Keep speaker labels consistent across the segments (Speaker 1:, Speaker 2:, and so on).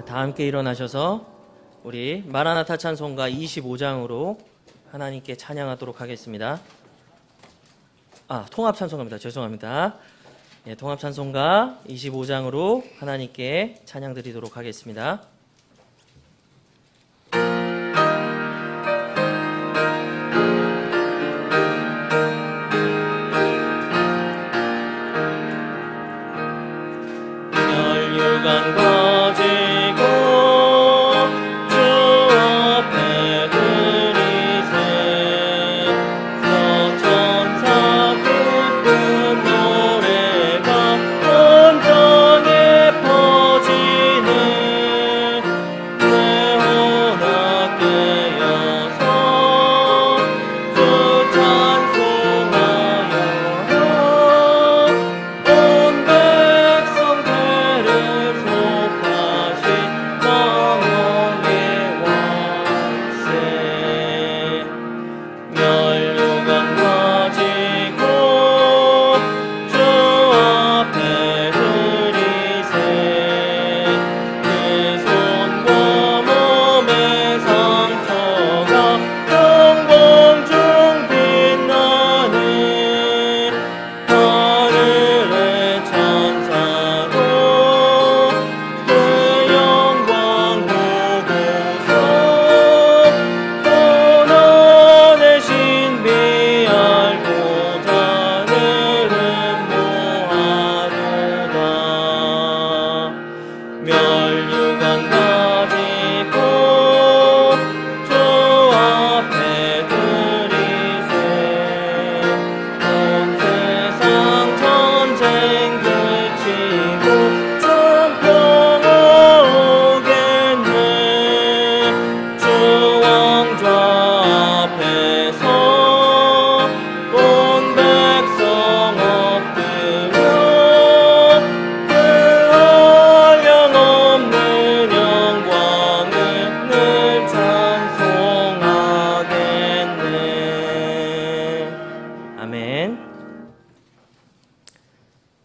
Speaker 1: 다 함께 일어나셔서 우리 마라나타 찬송가 25장으로 하나님께 찬양하도록 하겠습니다. 통합 찬송가입니다. 죄송합니다. 통합 찬송가 25장으로 하나님께 찬양 드리도록 하겠습니다.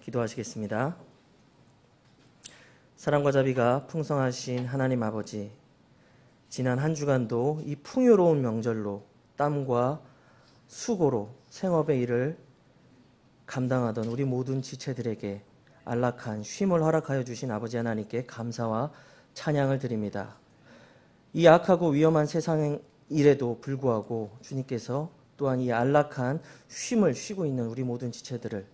Speaker 1: 기도하시겠습니다. 사랑과 자비가 풍성하신 하나님 아버지, 지난 한 주간도 이 풍요로운 명절로 땀과 수고로 생업의 일을 감당하던 우리 모든 지체들에게 안락한 쉼을 허락하여 주신 아버지 하나님께 감사와 찬양을 드립니다. 이 악하고 위험한 세상 일에도 불구하고 주님께서 또한 이 안락한 쉼을 쉬고 있는 우리 모든 지체들을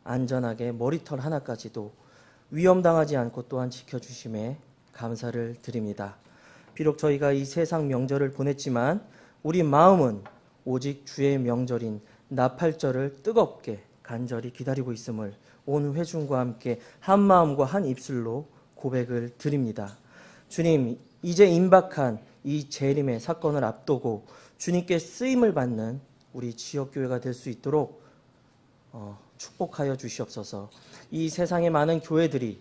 Speaker 1: 안전하게 머리털 하나까지도 위험당하지 않고 또한 지켜주심에 감사를 드립니다. 비록 저희가 이 세상 명절을 보냈지만 우리 마음은 오직 주의 명절인 나팔절을 뜨겁게 간절히 기다리고 있음을 온 회중과 함께 한 마음과 한 입술로 고백을 드립니다. 주님, 이제 임박한 이 재림의 사건을 앞두고 주님께 쓰임을 받는 우리 지역교회가 될 수 있도록 축복하여 주시옵소서. 이 세상의 많은 교회들이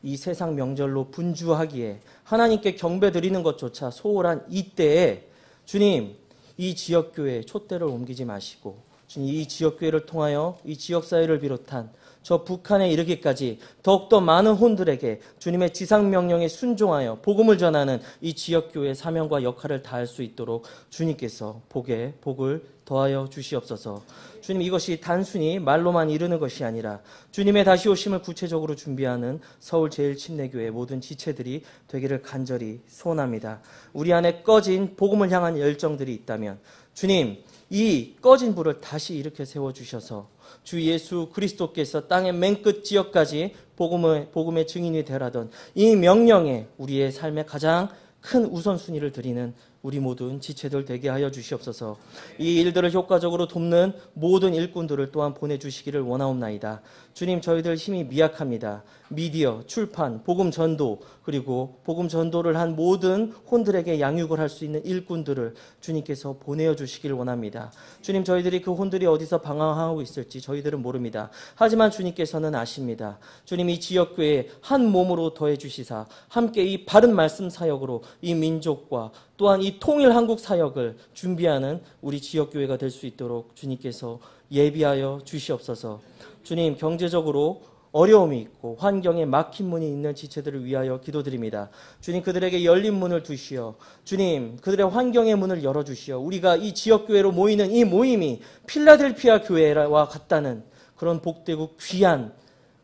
Speaker 1: 이 세상 명절로 분주하기에 하나님께 경배 드리는 것조차 소홀한 이때에 주님, 이 지역교회에 촛대를 옮기지 마시고 주님, 이 지역교회를 통하여 이 지역사회를 비롯한 저 북한에 이르기까지 더욱더 많은 혼들에게 주님의 지상명령에 순종하여 복음을 전하는 이 지역교회의 사명과 역할을 다할 수 있도록 주님께서 복을 더하여 주시옵소서. 주님, 이것이 단순히 말로만 이루는 것이 아니라 주님의 다시 오심을 구체적으로 준비하는 서울 제1침례교회 모든 지체들이 되기를 간절히 소원합니다. 우리 안에 꺼진 복음을 향한 열정들이 있다면 주님, 이 꺼진 불을 다시 일으켜 세워주셔서 주 예수 그리스도께서 땅의 맨끝 지역까지 복음의 증인이 되라던 이 명령에 우리의 삶의 가장 큰 우선순위를 드리는 우리 모든 지체들 되게 하여 주시옵소서. 이 일들을 효과적으로 돕는 모든 일꾼들을 또한 보내주시기를 원하옵나이다. 주님, 저희들 힘이 미약합니다. 미디어, 출판, 복음 전도, 그리고 복음 전도를 한 모든 혼들에게 양육을 할 수 있는 일꾼들을 주님께서 보내어 주시기를 원합니다. 주님, 저희들이 그 혼들이 어디서 방황하고 있을지 저희들은 모릅니다. 하지만 주님께서는 아십니다. 주님, 이 지역교회에 한 몸으로 더해 주시사 함께 이 바른 말씀 사역으로 이 민족과 또한 이 통일 한국 사역을 준비하는 우리 지역교회가 될 수 있도록 주님께서 예비하여 주시옵소서. 주님, 경제적으로 어려움이 있고 환경에 막힌 문이 있는 지체들을 위하여 기도드립니다. 주님, 그들에게 열린 문을 두시어 주님, 그들의 환경의 문을 열어주시어 우리가 이 지역교회로 모이는 이 모임이 필라델피아 교회와 같다는 그런 복되고 귀한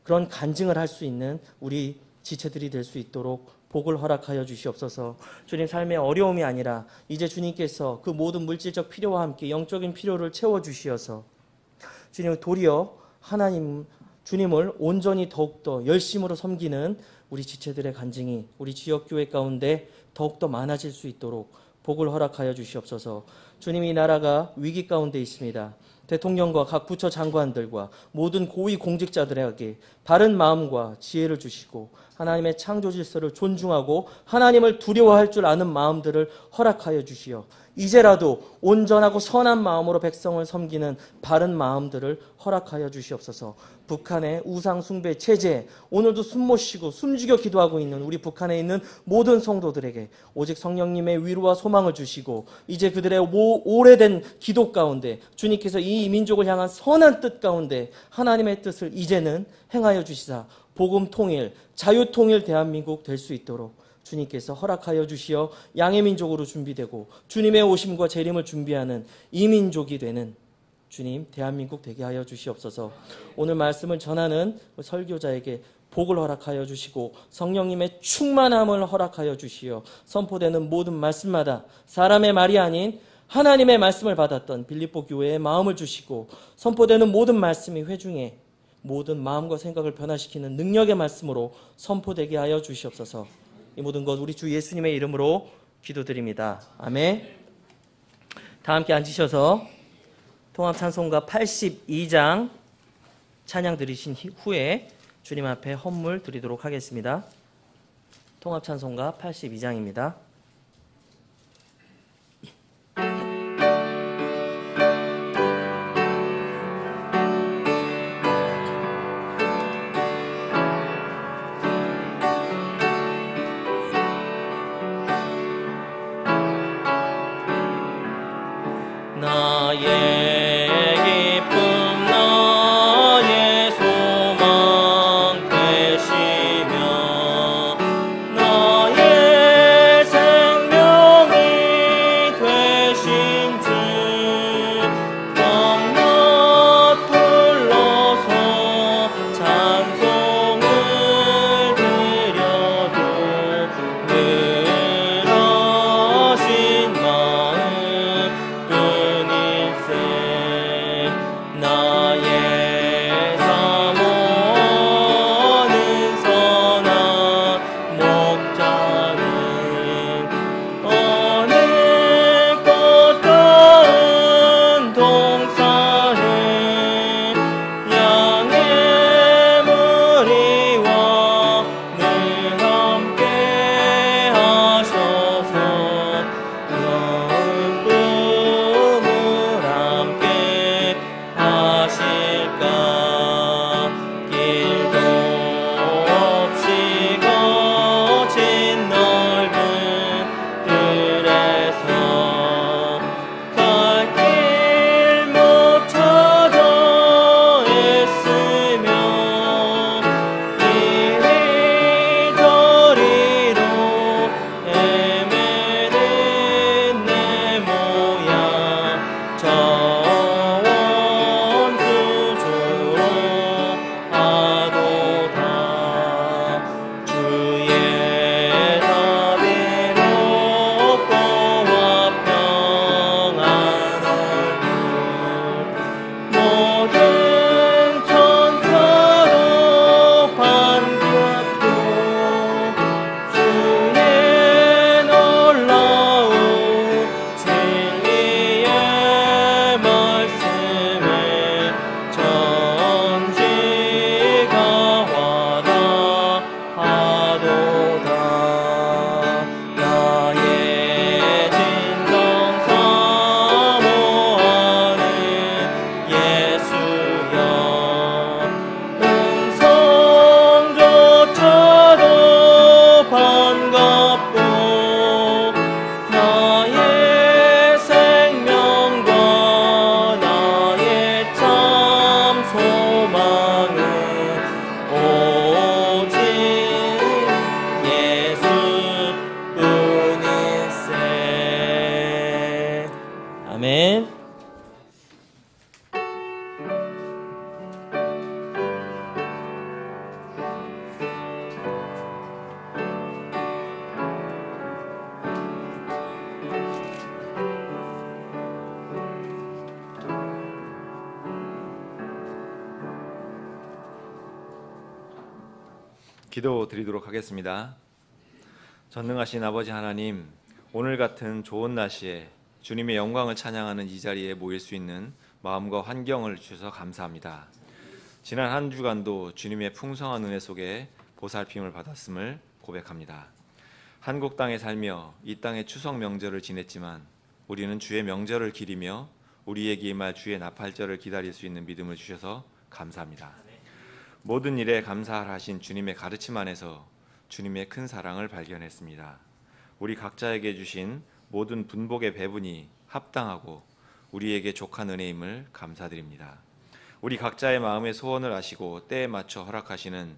Speaker 1: 그런 간증을 할 수 있는 우리 지체들이 될 수 있도록 복을 허락하여 주시옵소서. 주님, 삶의 어려움이 아니라 이제 주님께서 그 모든 물질적 필요와 함께 영적인 필요를 채워주시어서 주님, 도리어 하나님 주님을 온전히 더욱더 열심으로 섬기는 우리 지체들의 간증이 우리 지역교회 가운데 더욱더 많아질 수 있도록 복을 허락하여 주시옵소서. 주님, 이 나라가 위기 가운데 있습니다. 대통령과 각 부처 장관들과 모든 고위 공직자들에게 바른 마음과 지혜를 주시고 하나님의 창조 질서를 존중하고 하나님을 두려워할 줄 아는 마음들을 허락하여 주시어 이제라도 온전하고 선한 마음으로 백성을 섬기는 바른 마음들을 허락하여 주시옵소서. 북한의 우상 숭배 체제, 오늘도 숨 못 쉬고 숨죽여 기도하고 있는 우리 북한에 있는 모든 성도들에게 오직 성령님의 위로와 소망을 주시고 이제 그들의 오래된 기도 가운데 주님께서 이 민족을 향한 선한 뜻 가운데 하나님의 뜻을 이제는 행하여 주시사 복음 통일, 자유 통일 대한민국 될 수 있도록 주님께서 허락하여 주시어 양의 민족으로 준비되고 주님의 오심과 재림을 준비하는 이 민족이 되는 주님, 대한민국 되게 하여 주시옵소서. 오늘 말씀을 전하는 설교자에게 복을 허락하여 주시고 성령님의 충만함을 허락하여 주시어 선포되는 모든 말씀마다 사람의 말이 아닌 하나님의 말씀을 받았던 빌립보 교회의 마음을 주시고 선포되는 모든 말씀이 회중의 모든 마음과 생각을 변화시키는 능력의 말씀으로 선포되게 하여 주시옵소서. 이 모든 것 우리 주 예수님의 이름으로 기도드립니다. 아멘. 다 함께 앉으셔서 통합찬송가 82장 찬양 드리신 후에 주님 앞에 헌물 드리도록 하겠습니다. 통합찬송가 82장입니다.
Speaker 2: 나의 기도 드리도록 하겠습니다. 전능하신 아버지 하나님, 오늘 같은 좋은 날씨에 주님의 영광을 찬양하는 이 자리에 모일 수 있는 마음과 환경을 주셔서 감사합니다. 지난 한 주간도 주님의 풍성한 은혜 속에 보살핌을 받았음을 고백합니다. 한국 땅에 살며 이 땅의 추석 명절을 지냈지만 우리는 주의 명절을 기리며 우리에게 임할 주의 나팔절을 기다릴 수 있는 믿음을 주셔서 감사합니다. 모든 일에 감사하신 주님의 가르침 안에서 주님의 큰 사랑을 발견했습니다. 우리 각자에게 주신 모든 분복의 배분이 합당하고 우리에게 족한 은혜임을 감사드립니다. 우리 각자의 마음의 소원을 아시고 때에 맞춰 허락하시는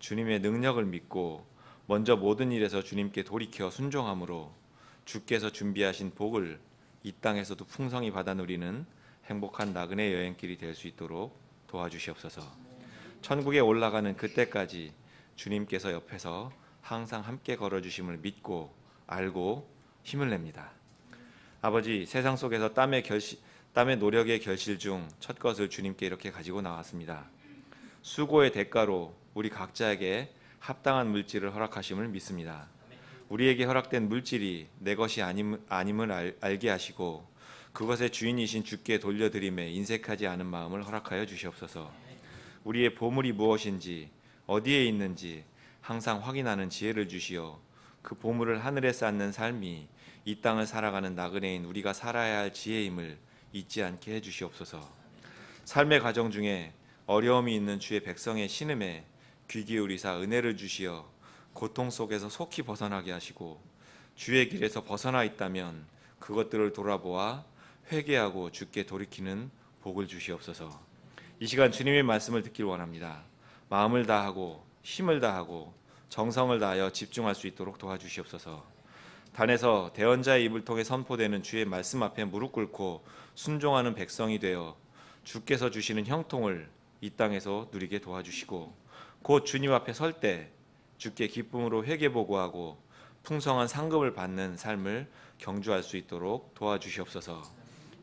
Speaker 2: 주님의 능력을 믿고 먼저 모든 일에서 주님께 돌이켜 순종함으로 주께서 준비하신 복을 이 땅에서도 풍성히 받아 누리는 행복한 나그네 여행길이 될 수 있도록 도와주시옵소서. 천국에 올라가는 그때까지 주님께서 옆에서 항상 함께 걸어주심을 믿고 알고 힘을 냅니다. 아버지, 세상 속에서 땀의 노력의 결실 중 첫 것을 주님께 이렇게 가지고 나왔습니다. 수고의 대가로 우리 각자에게 합당한 물질을 허락하심을 믿습니다. 우리에게 허락된 물질이 내 것이 아님을 알게 하시고 그것의 주인이신 주께 돌려드림에 인색하지 않은 마음을 허락하여 주시옵소서. 우리의 보물이 무엇인지 어디에 있는지 항상 확인하는 지혜를 주시어 그 보물을 하늘에 쌓는 삶이 이 땅을 살아가는 나그네인 우리가 살아야 할 지혜임을 잊지 않게 해주시옵소서. 삶의 과정 중에 어려움이 있는 주의 백성의 신음에 귀 기울이사 은혜를 주시어 고통 속에서 속히 벗어나게 하시고 주의 길에서 벗어나 있다면 그것들을 돌아보아 회개하고 주께 돌이키는 복을 주시옵소서. 이 시간 주님의 말씀을 듣기를 원합니다. 마음을 다하고 힘을 다하고 정성을 다하여 집중할 수 있도록 도와주시옵소서. 단에서 대언자의 입을 통해 선포되는 주의 말씀 앞에 무릎 꿇고 순종하는 백성이 되어 주께서 주시는 형통을 이 땅에서 누리게 도와주시고 곧 주님 앞에 설 때 주께 기쁨으로 회개보고하고 풍성한 상급을 받는 삶을 경주할 수 있도록 도와주시옵소서.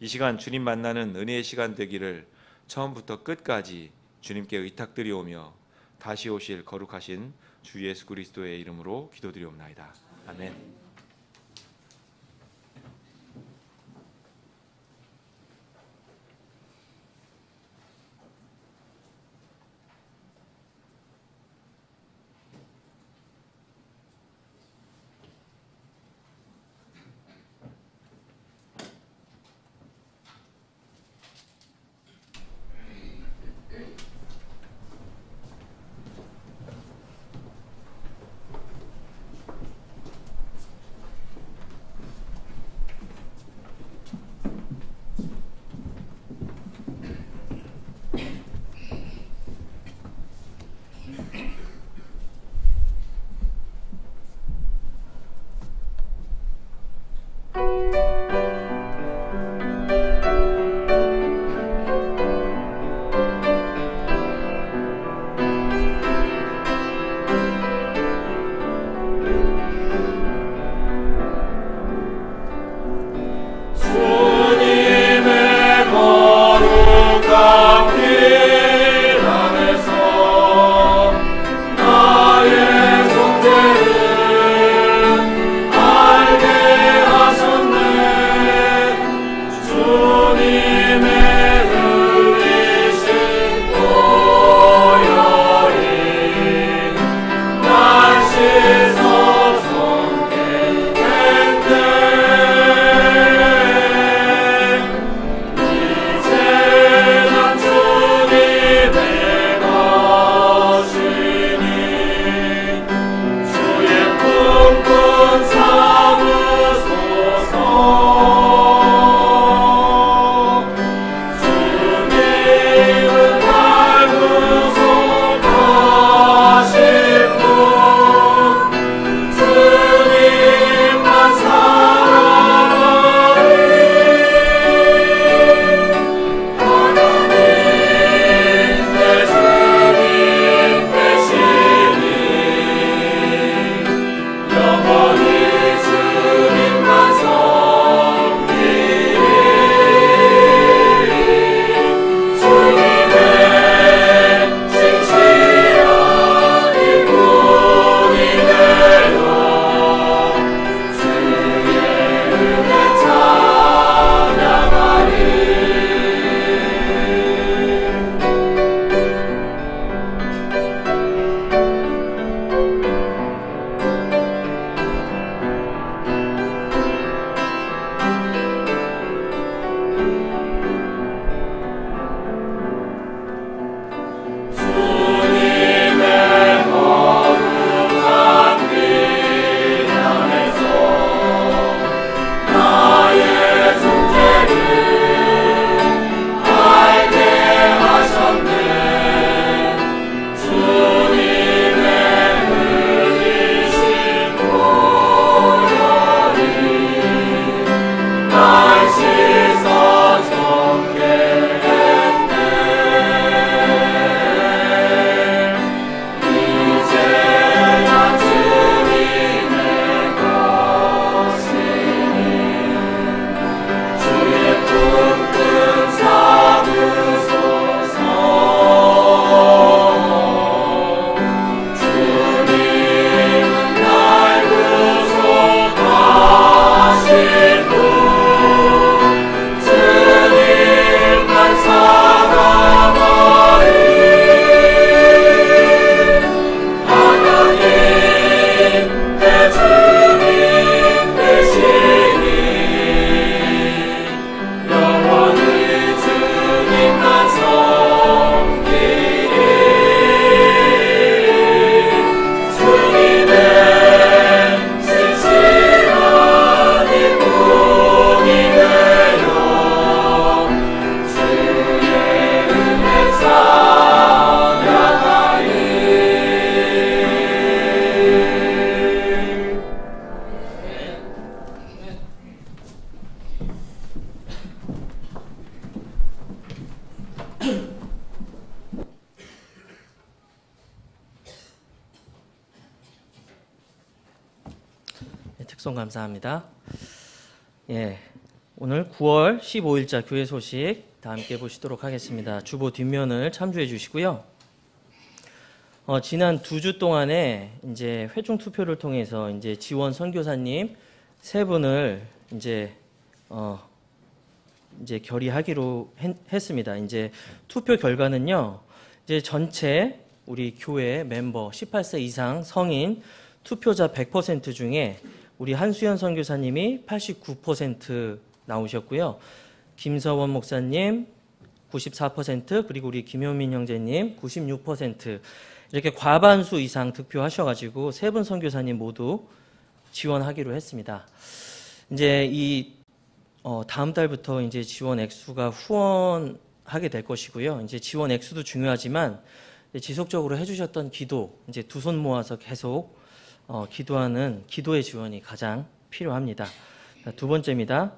Speaker 2: 이 시간 주님 만나는 은혜의 시간 되기를 처음부터 끝까지 주님께 의탁드리오며 다시 오실 거룩하신 주 예수 그리스도의 이름으로 기도드리옵나이다. 아멘.
Speaker 1: 합성 감사합니다. 예, 오늘 9월 15일자 교회 소식 다 함께 보시도록 하겠습니다. 주보 뒷면을 참조해 주시고요. 지난 2주 동안에 이제 회중 투표를 통해서 이제 지원 선교사님 3분을 이제 결의하기로 했습니다. 이제 투표 결과는요, 이제 전체 우리 교회 멤버 18세 이상 성인 투표자 100% 중에 우리 한수연 선교사님이 89% 나오셨고요. 김서원 목사님 94%, 그리고 우리 김효민 형제님 96% 이렇게 과반수 이상 득표하셔가지고 3분 선교사님 모두 지원하기로 했습니다. 이제 이 다음 달부터 이제 지원 액수가 후원하게 될 것이고요. 이제 지원 액수도 중요하지만 지속적으로 해주셨던 기도, 이제 2손 모아서 계속 기도하는 기도의 지원이 가장 필요합니다. 두 번째입니다.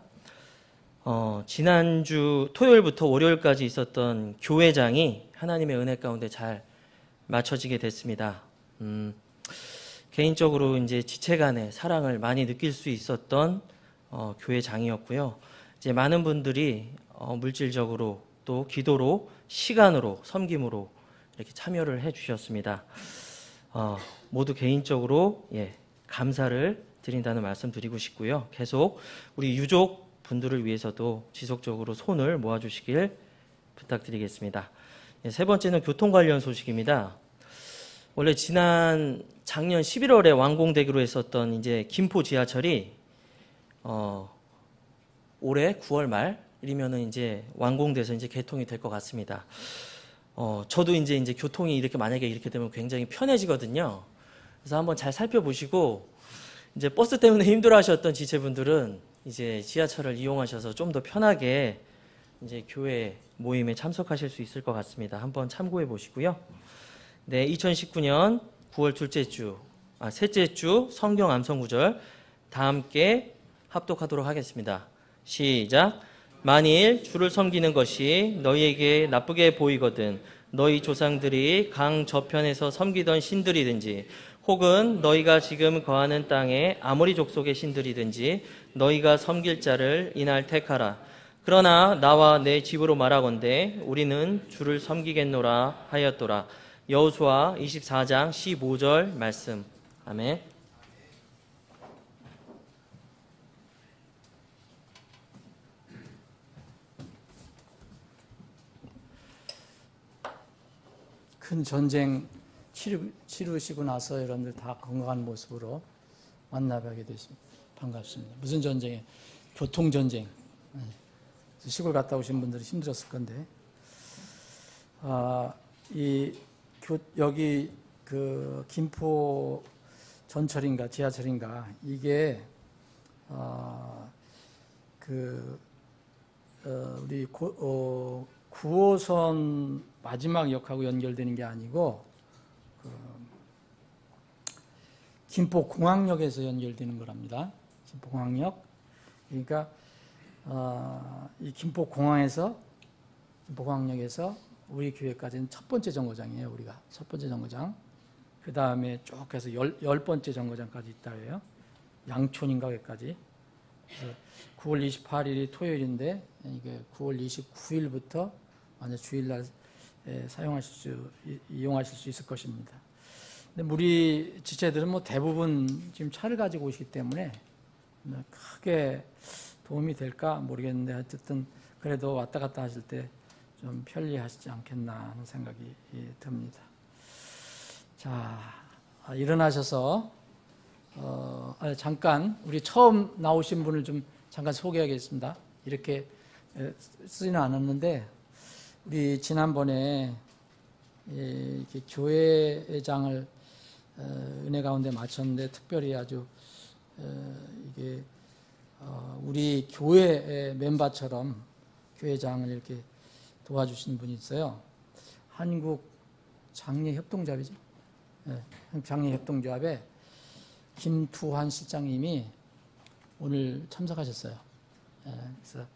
Speaker 1: 지난주 토요일부터 월요일까지 있었던 교회장이 하나님의 은혜 가운데 잘 마쳐지게 됐습니다. 개인적으로 이제 지체 간의 사랑을 많이 느낄 수 있었던 교회장이었고요. 이제 많은 분들이 물질적으로 또 기도로 시간으로 섬김으로 이렇게 참여를 해주셨습니다. 모두 개인적으로 감사를 드린다는 말씀 드리고 싶고요. 계속 우리 유족 분들을 위해서도 지속적으로 손을 모아주시길 부탁드리겠습니다. 세 번째는 교통 관련 소식입니다. 원래 작년 11월에 완공되기로 했었던 이제 김포 지하철이 올해 9월 말이면은 이제 완공돼서 이제 개통이 될 것 같습니다. 저도 이제 교통이 만약에 이렇게 되면 굉장히 편해지거든요. 그래서 한번 잘 살펴보시고 이제 버스 때문에 힘들어하셨던 지체분들은 이제 지하철을 이용하셔서 좀 더 편하게 이제 교회 모임에 참석하실 수 있을 것 같습니다. 한번 참고해 보시고요. 네, 2019년 9월 셋째 주 성경 암송 구절 다 함께 합독하도록 하겠습니다. 시작. 만일 주를 섬기는 것이 너희에게 나쁘게 보이거든 너희 조상들이 강 저편에서 섬기던 신들이든지 혹은 너희가 지금 거하는 땅의 아모리 족속의 신들이든지 너희가 섬길 자를 이날 택하라. 그러나 나와 내 집으로 말하건대 우리는 주를 섬기겠노라 하였더라. 여호수아 24장 15절 말씀. 아멘.
Speaker 3: 큰 전쟁 치르시고 나서 여러분들 다 건강한 모습으로 만나뵙게 됐습니다. 반갑습니다. 무슨 전쟁이에요? 교통전쟁. 시골 갔다 오신 분들이 힘들었을 건데, 여기 그 김포 전철인가 지하철인가 이게 우리 9호선 마지막 역하고 연결되는 게 아니고 김포공항역에서 연결되는 거랍니다. 김포공항역. 그러니까 이 김포공항역에서 우리 교회까지는 첫 번째 정거장이에요. 우리가 첫 번째 정거장. 그 다음에 쭉 해서 10번째 정거장까지 있다 해요. 양촌인가 거기까지. 그래서 9월 28일이 토요일인데 이게 9월 29일부터 완전 주일날 이용하실 수 있을 것입니다. 근데 우리 지체들은 대부분 지금 차를 가지고 오시기 때문에 크게 도움이 될까 모르겠는데 어쨌든 그래도 왔다 갔다 하실 때 좀 편리하시지 않겠나 하는 생각이 듭니다. 자, 일어나셔서 잠깐 우리 처음 나오신 분을 좀 잠깐 소개하겠습니다. 이렇게 쓰지는 않았는데 우리 지난번에 이렇게 교회장을 은혜 가운데 마쳤는데 특별히 아주 이게 우리 교회 멤버처럼 교회장을 이렇게 도와주신 분이 있어요. 한국 장례협동조합이죠. 네, 장례협동조합에 김투환 실장님이 오늘 참석하셨어요. 그래서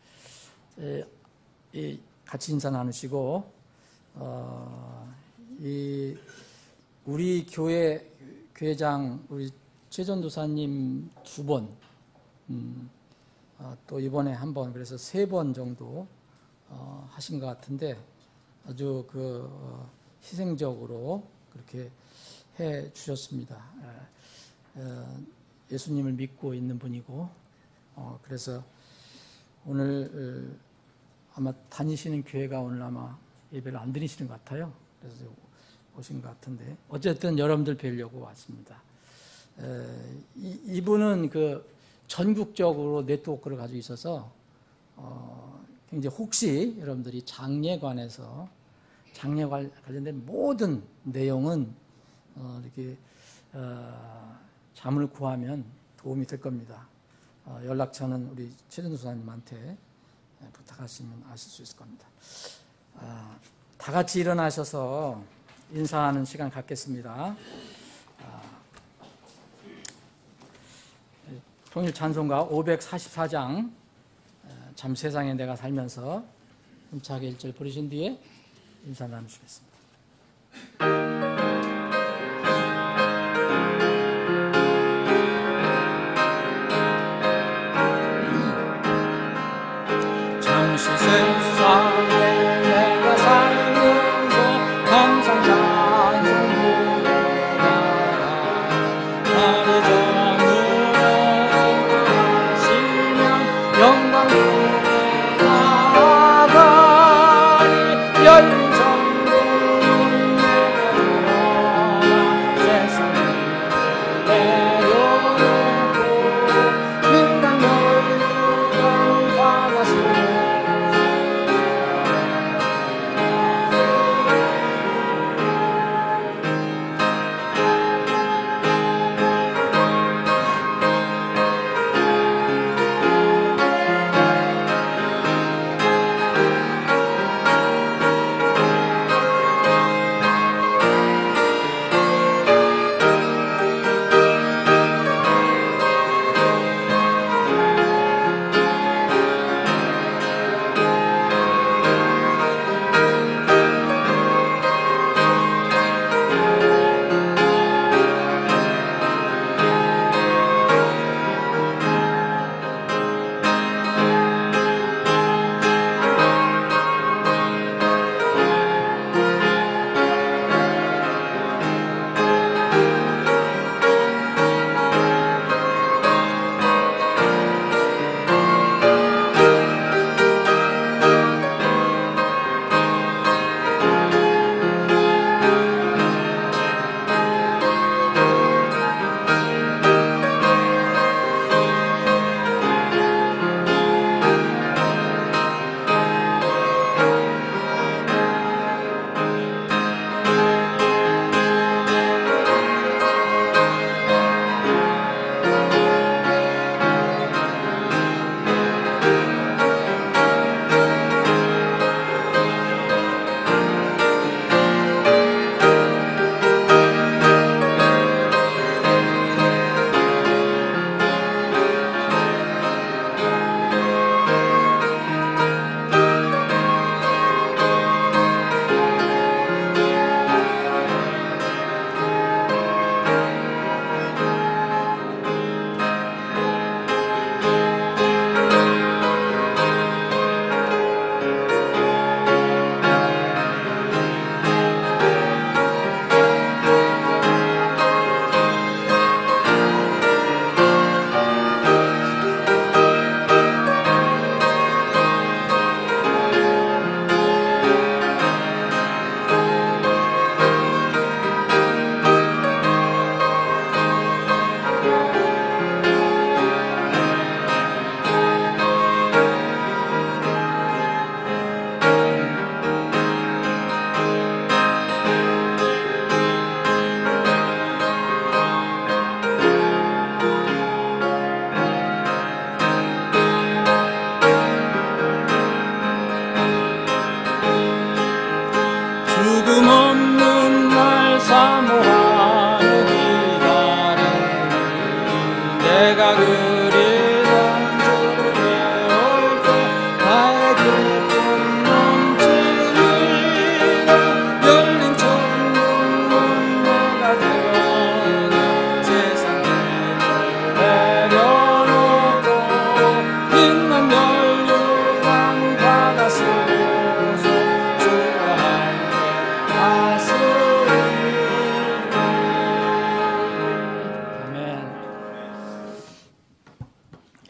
Speaker 3: 같이 인사 나누시고 우리 교회장 우리 최전도사님 2번, 또 이번에 한 번, 그래서 3번 정도 하신 것 같은데 아주 희생적으로 그렇게 해 주셨습니다. 예수님을 믿고 있는 분이고, 그래서 오늘 아마 다니시는 교회가 오늘 아마 예배를 안 드리시는 것 같아요. 그래서 오신 것 같은데 어쨌든 여러분들 뵈려고 왔습니다. 이분은 전국적으로 네트워크를 가지고 있어서 굉장히 혹시 여러분들이 장례 관련된 모든 내용은 이렇게 자문을 구하면 도움이 될 겁니다. 연락처는 우리 최전도사님한테 부탁하시면 아실 수 있을 겁니다. 다 같이 일어나셔서 인사하는 시간 갖겠습니다. 통일 찬송가 544장 참 세상에 내가 살면서 힘차게 1절 부르신 뒤에 인사 나누시겠습니다. 잠시 세상에 내가 살면서 항상 찬송부르라 나를 전으로 인도하시면 영광 나가리 열린 천국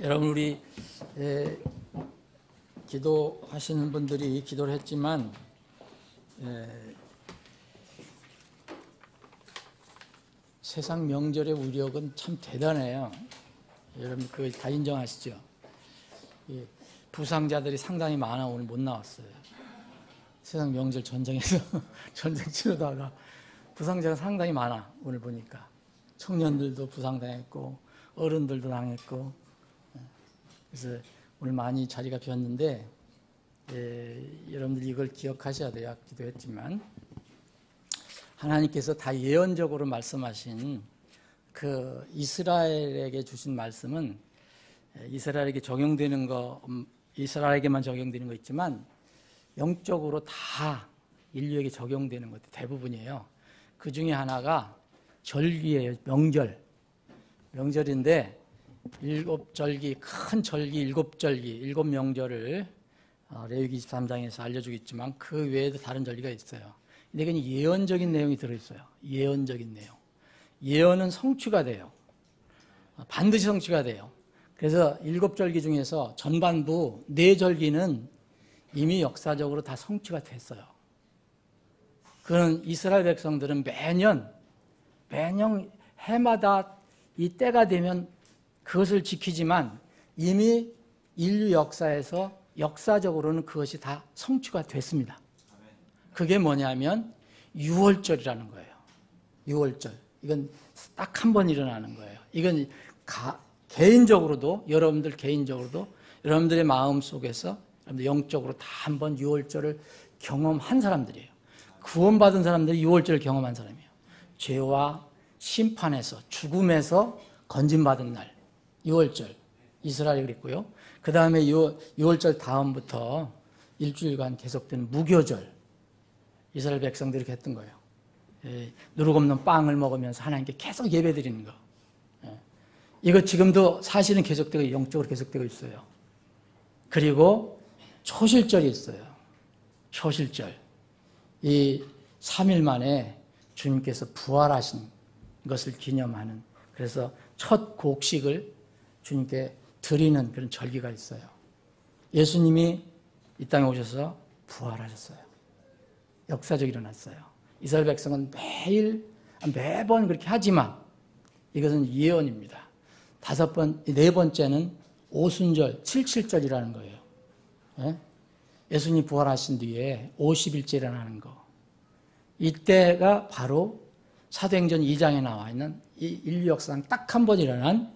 Speaker 3: 여러분 우리 기도하시는 분들이 기도를 했지만 세상 명절의 위력은 참 대단해요. 여러분 그거 다 인정하시죠? 부상자들이 상당히 많아 오늘 못 나왔어요. 세상 명절 전쟁에서 전쟁 치르다가 부상자가 상당히 많아 오늘 보니까. 청년들도 부상당했고 어른들도 당했고. 그래서 오늘 많이 자리가 비었는데 여러분들 이걸 기억하셔야 돼요. 아까도 했지만 하나님께서 다 예언적으로 말씀하신 그 이스라엘에게 주신 말씀은 이스라엘에게 적용되는 거, 이스라엘에게만 적용되는 거 있지만 영적으로 다 인류에게 적용되는 것도 대부분이에요. 그 중에 하나가 절기예요. 명절인데 일곱 절기, 큰 절기, 일곱 절기, 일곱 명절을 레위기 23장에서 알려주겠지만 그 외에도 다른 절기가 있어요. 근데 그건 예언적인 내용이 들어있어요. 예언적인 내용. 예언은 성취가 돼요. 반드시 성취가 돼요. 그래서 일곱 절기 중에서 전반부 네 절기는 이미 역사적으로 다 성취가 됐어요. 그런 이스라엘 백성들은 매년 해마다 이 때가 되면 그것을 지키지만 이미 인류 역사에서 역사적으로는 그것이 다 성취가 됐습니다. 그게 뭐냐면 유월절이라는 거예요. 유월절. 이건 딱 한 번 일어나는 거예요. 이건 개인적으로도 여러분들 개인적으로도 여러분들의 마음 속에서 여러분들 영적으로 다 한 번 유월절을 경험한 사람들이에요. 구원받은 사람들이 유월절을 경험한 사람이에요. 죄와 심판에서 죽음에서 건진받은 날 유월절 이스라엘이 그랬고요. 그 다음에 유월절 다음부터 일주일간 계속되는 무교절 이스라엘 백성들이 했던 거예요. 누룩 없는 빵을 먹으면서 하나님께 계속 예배드리는 거. 이거 지금도 사실은 계속되고 영적으로 계속되고 있어요. 그리고 초실절이 있어요. 초실절. 이 3일 만에 주님께서 부활하신 것을 기념하는, 그래서 첫 곡식을 주님께 드리는 그런 절기가 있어요. 예수님이 이 땅에 오셔서 부활하셨어요. 역사적으로 일어났어요. 이스라엘 백성은 매번 그렇게 하지만 이것은 예언입니다. 네 번째는 오순절, 77절이라는 거예요. 예수님 부활하신 뒤에 50일째 일어나는 거. 이때가 바로 사도행전 2장에 나와 있는 이 인류 역사상 딱 한 번 일어난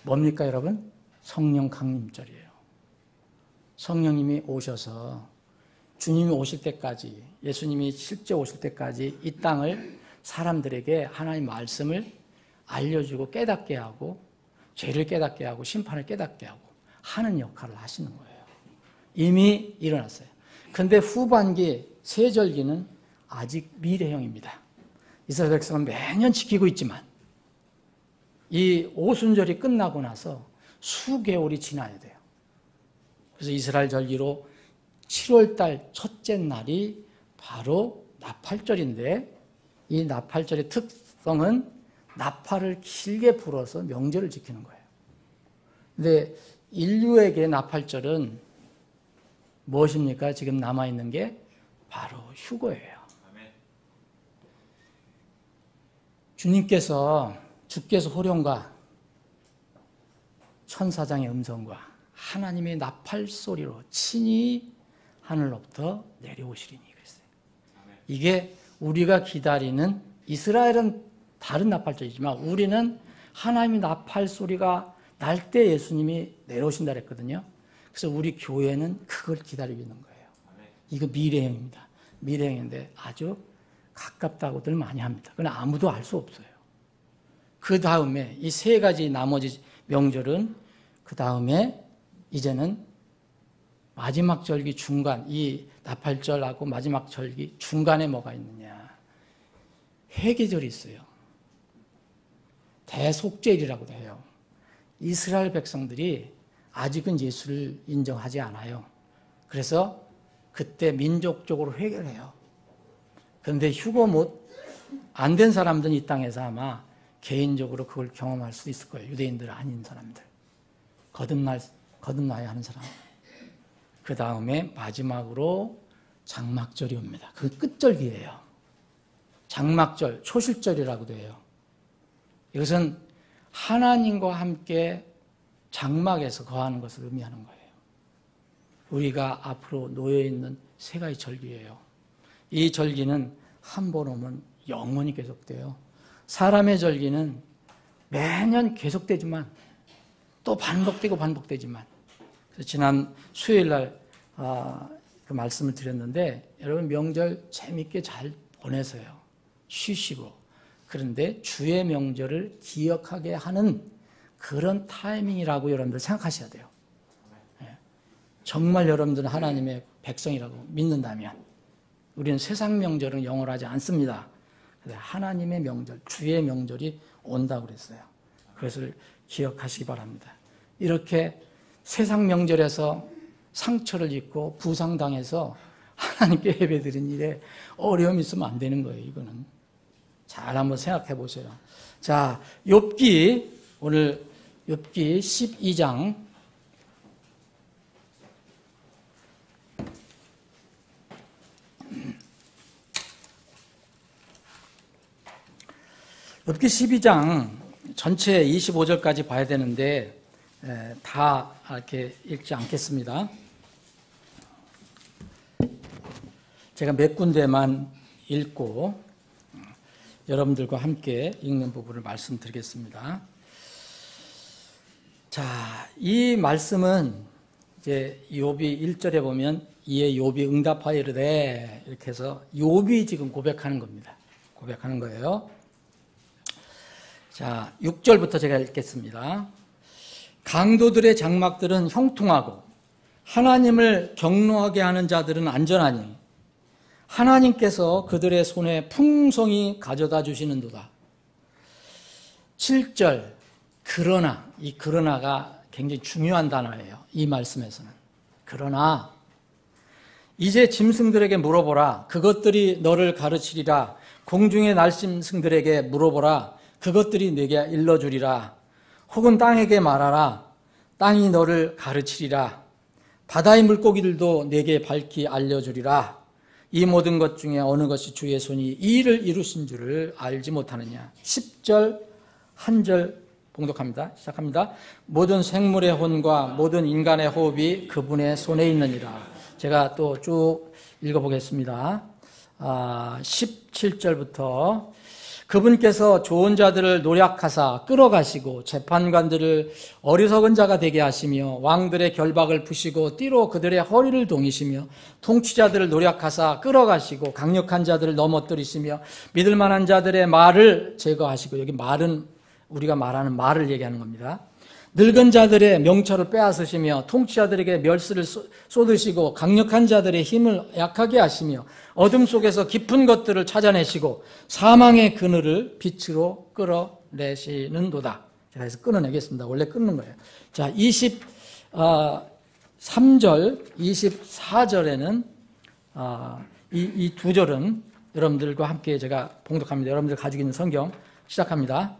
Speaker 3: 뭡니까 여러분? 성령 강림절이에요. 성령님이 오셔서 주님이 오실 때까지, 예수님이 실제 오실 때까지 이 땅을 사람들에게 하나님의 말씀을 알려주고 깨닫게 하고 죄를 깨닫게 하고 심판을 깨닫게 하고 하는 역할을 하시는 거예요. 이미 일어났어요. 그런데 후반기 세절기는 아직 미래형입니다. 이스라엘 백성은 매년 지키고 있지만 이 오순절이 끝나고 나서 수개월이 지나야 돼요. 그래서 이스라엘 절기로 7월달 첫째 날이 바로 나팔절인데 이 나팔절의 특성은 나팔을 길게 불어서 명절을 지키는 거예요. 근데 인류에게 나팔절은 무엇입니까? 지금 남아있는 게 바로 휴거예요. 주께서 호령과 천사장의 음성과 하나님의 나팔 소리로 친히 하늘로부터 내려오시리니 그랬어요. 이게 우리가 기다리는, 이스라엘은 다른 나팔절이지만 우리는 하나님의 나팔 소리가 날 때 예수님이 내려오신다 그랬거든요. 그래서 우리 교회는 그걸 기다리고 있는 거예요. 이거 미래형입니다. 미래형인데 아주 가깝다고들 많이 합니다. 그러나 아무도 알 수 없어요. 그 다음에 이 세 가지 나머지 명절은 그 다음에 이제는 마지막 절기 중간, 이 나팔절하고 마지막 절기 중간에 뭐가 있느냐. 회개절이 있어요. 대속죄일이라고도 해요. 이스라엘 백성들이 아직은 예수를 인정하지 않아요. 그래서 그때 민족적으로 회개를 해요. 그런데 휴거 안 된 사람들은 이 땅에서 아마 개인적으로 그걸 경험할 수 있을 거예요. 유대인들 아닌 사람들. 거듭나야 하는 사람. 그 다음에 마지막으로 장막절이 옵니다. 그 끝절기예요. 장막절, 초실절이라고도 해요. 이것은 하나님과 함께 장막에서 거하는 것을 의미하는 거예요. 우리가 앞으로 놓여있는 세 가지 절기예요. 이 절기는 한 번 오면 영원히 계속돼요. 사람의 절기는 매년 계속되지만 또 반복되지만 그래서 지난 수요일 날 그 말씀을 드렸는데 여러분 명절 재밌게 잘 보내세요. 쉬시고. 그런데 주의 명절을 기억하게 하는 그런 타이밍이라고 여러분들 생각하셔야 돼요. 정말 여러분들은 하나님의 백성이라고 믿는다면 우리는 세상 명절은 영원하지 않습니다. 하나님의 명절, 주의 명절이 온다고 그랬어요. 그것을 기억하시기 바랍니다. 이렇게 세상 명절에서 상처를 입고 부상당해서 하나님께 예배드린 일에 어려움이 있으면 안 되는 거예요. 이거는 잘 한번 생각해 보세요. 자, 욥기 오늘 욥기 12장 욥기 12장 전체 25절까지 봐야 되는데 다 이렇게 읽지 않겠습니다. 제가 몇 군데만 읽고 여러분들과 함께 읽는 부분을 말씀드리겠습니다. 자, 이 말씀은 이제 욥이 1절에 보면 이에 욥이 응답하여 이르되 이렇게 해서 욥이 지금 고백하는 겁니다. 고백하는 거예요. 자, 6절부터 제가 읽겠습니다. 강도들의 장막들은 형통하고 하나님을 경노하게 하는 자들은 안전하니 하나님께서 그들의 손에 풍성히 가져다 주시는도다. 7절 그러나, 이 그러나가 굉장히 중요한 단어예요. 이 말씀에서는. 그러나 이제 짐승들에게 물어보라. 그것들이 너를 가르치리라. 공중의 날짐승들에게 물어보라. 그것들이 내게 일러주리라. 혹은 땅에게 말하라. 땅이 너를 가르치리라. 바다의 물고기들도 내게 밝히 알려주리라. 이 모든 것 중에 어느 것이 주의 손이 이 일을 이루신 줄을 알지 못하느냐. 10절 한 절 봉독합니다. 시작합니다. 모든 생물의 혼과 모든 인간의 호흡이 그분의 손에 있느니라. 제가 또 쭉 읽어보겠습니다. 17절부터 그분께서 좋은 자들을 노략하사 끌어가시고 재판관들을 어리석은 자가 되게 하시며 왕들의 결박을 푸시고 띠로 그들의 허리를 동이시며 통치자들을 노략하사 끌어가시고 강력한 자들을 넘어뜨리시며 믿을 만한 자들의 말을 제거하시고, 여기 말은 우리가 말하는 말을 얘기하는 겁니다. 늙은 자들의 명철을 빼앗으시며 통치자들에게 멸시를 쏟으시고 강력한 자들의 힘을 약하게 하시며 어둠 속에서 깊은 것들을 찾아내시고 사망의 그늘을 빛으로 끌어내시는도다. 제가 해서 끊어내겠습니다. 원래 끊는 거예요. 자, 23절, 24절에는 이 두 절은 여러분들과 함께 제가 봉독합니다. 여러분들 가지고 있는 성경 시작합니다.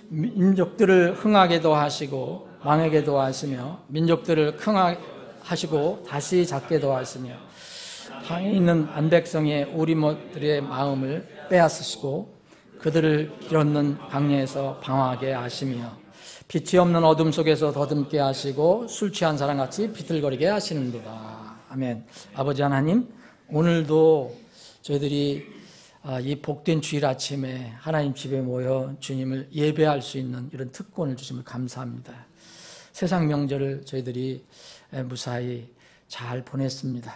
Speaker 3: 민족들을 흥하게도 하시고 망하게도 하시며 민족들을 흥하시고 다시 작게도 하시며 땅에 있는 안백성의 우리모들의 마음을 빼앗으시고 그들을 길었는 강야에서 방황하게 하시며 빛이 없는 어둠 속에서 더듬게 하시고 술 취한 사람같이 비틀거리게 하시는도다. 아멘. 아버지 하나님, 오늘도 저희들이 이 복된 주일 아침에 하나님 집에 모여 주님을 예배할 수 있는 이런 특권을 주심을 감사합니다. 세상 명절을 저희들이 무사히 잘 보냈습니다.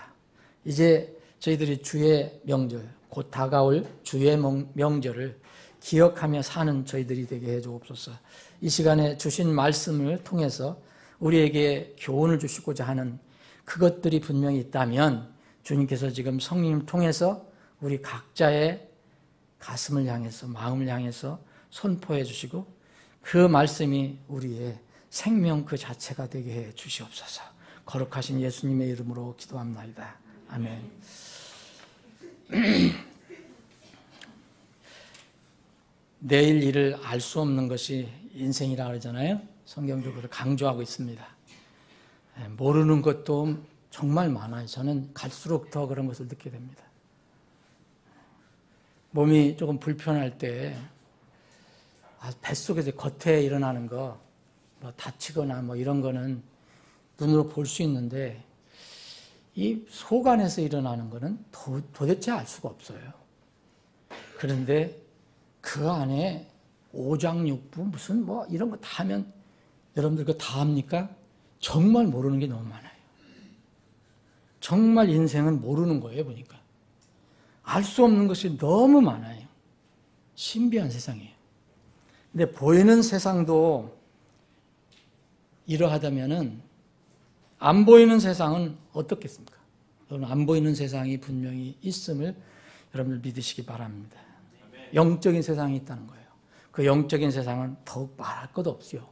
Speaker 3: 이제 저희들이 주의 명절, 곧 다가올 주의 명절을 기억하며 사는 저희들이 되게 해주옵소서. 이 시간에 주신 말씀을 통해서 우리에게 교훈을 주시고자 하는 그것들이 분명히 있다면 주님께서 지금 성령을 통해서 우리 각자의 가슴을 향해서, 마음을 향해서 선포해 주시고 그 말씀이 우리의 생명 그 자체가 되게 해 주시옵소서. 거룩하신 예수님의 이름으로 기도합나이다. 아멘. 내일 일을 알 수 없는 것이 인생이라 그러잖아요. 성경적으로 강조하고 있습니다. 모르는 것도 정말 많아요. 저는 갈수록 더 그런 것을 느끼게 됩니다. 몸이 조금 불편할 때 뱃속에서 겉에 일어나는 거, 뭐 다치거나 뭐 이런 거는 눈으로 볼 수 있는데 이 속 안에서 일어나는 거는 도대체 알 수가 없어요. 그런데 그 안에 오장육부 무슨 뭐 이런 거 다 하면 여러분들 그거 다 합니까? 정말 모르는 게 너무 많아요. 정말 인생은 모르는 거예요, 보니까. 알 수 없는 것이 너무 많아요. 신비한 세상이에요. 근데 보이는 세상도 이러하다면은 안 보이는 세상은 어떻겠습니까? 여러분, 안 보이는 세상이 분명히 있음을 여러분들 믿으시기 바랍니다. 영적인 세상이 있다는 거예요. 그 영적인 세상은 더욱 말할 것도 없어요.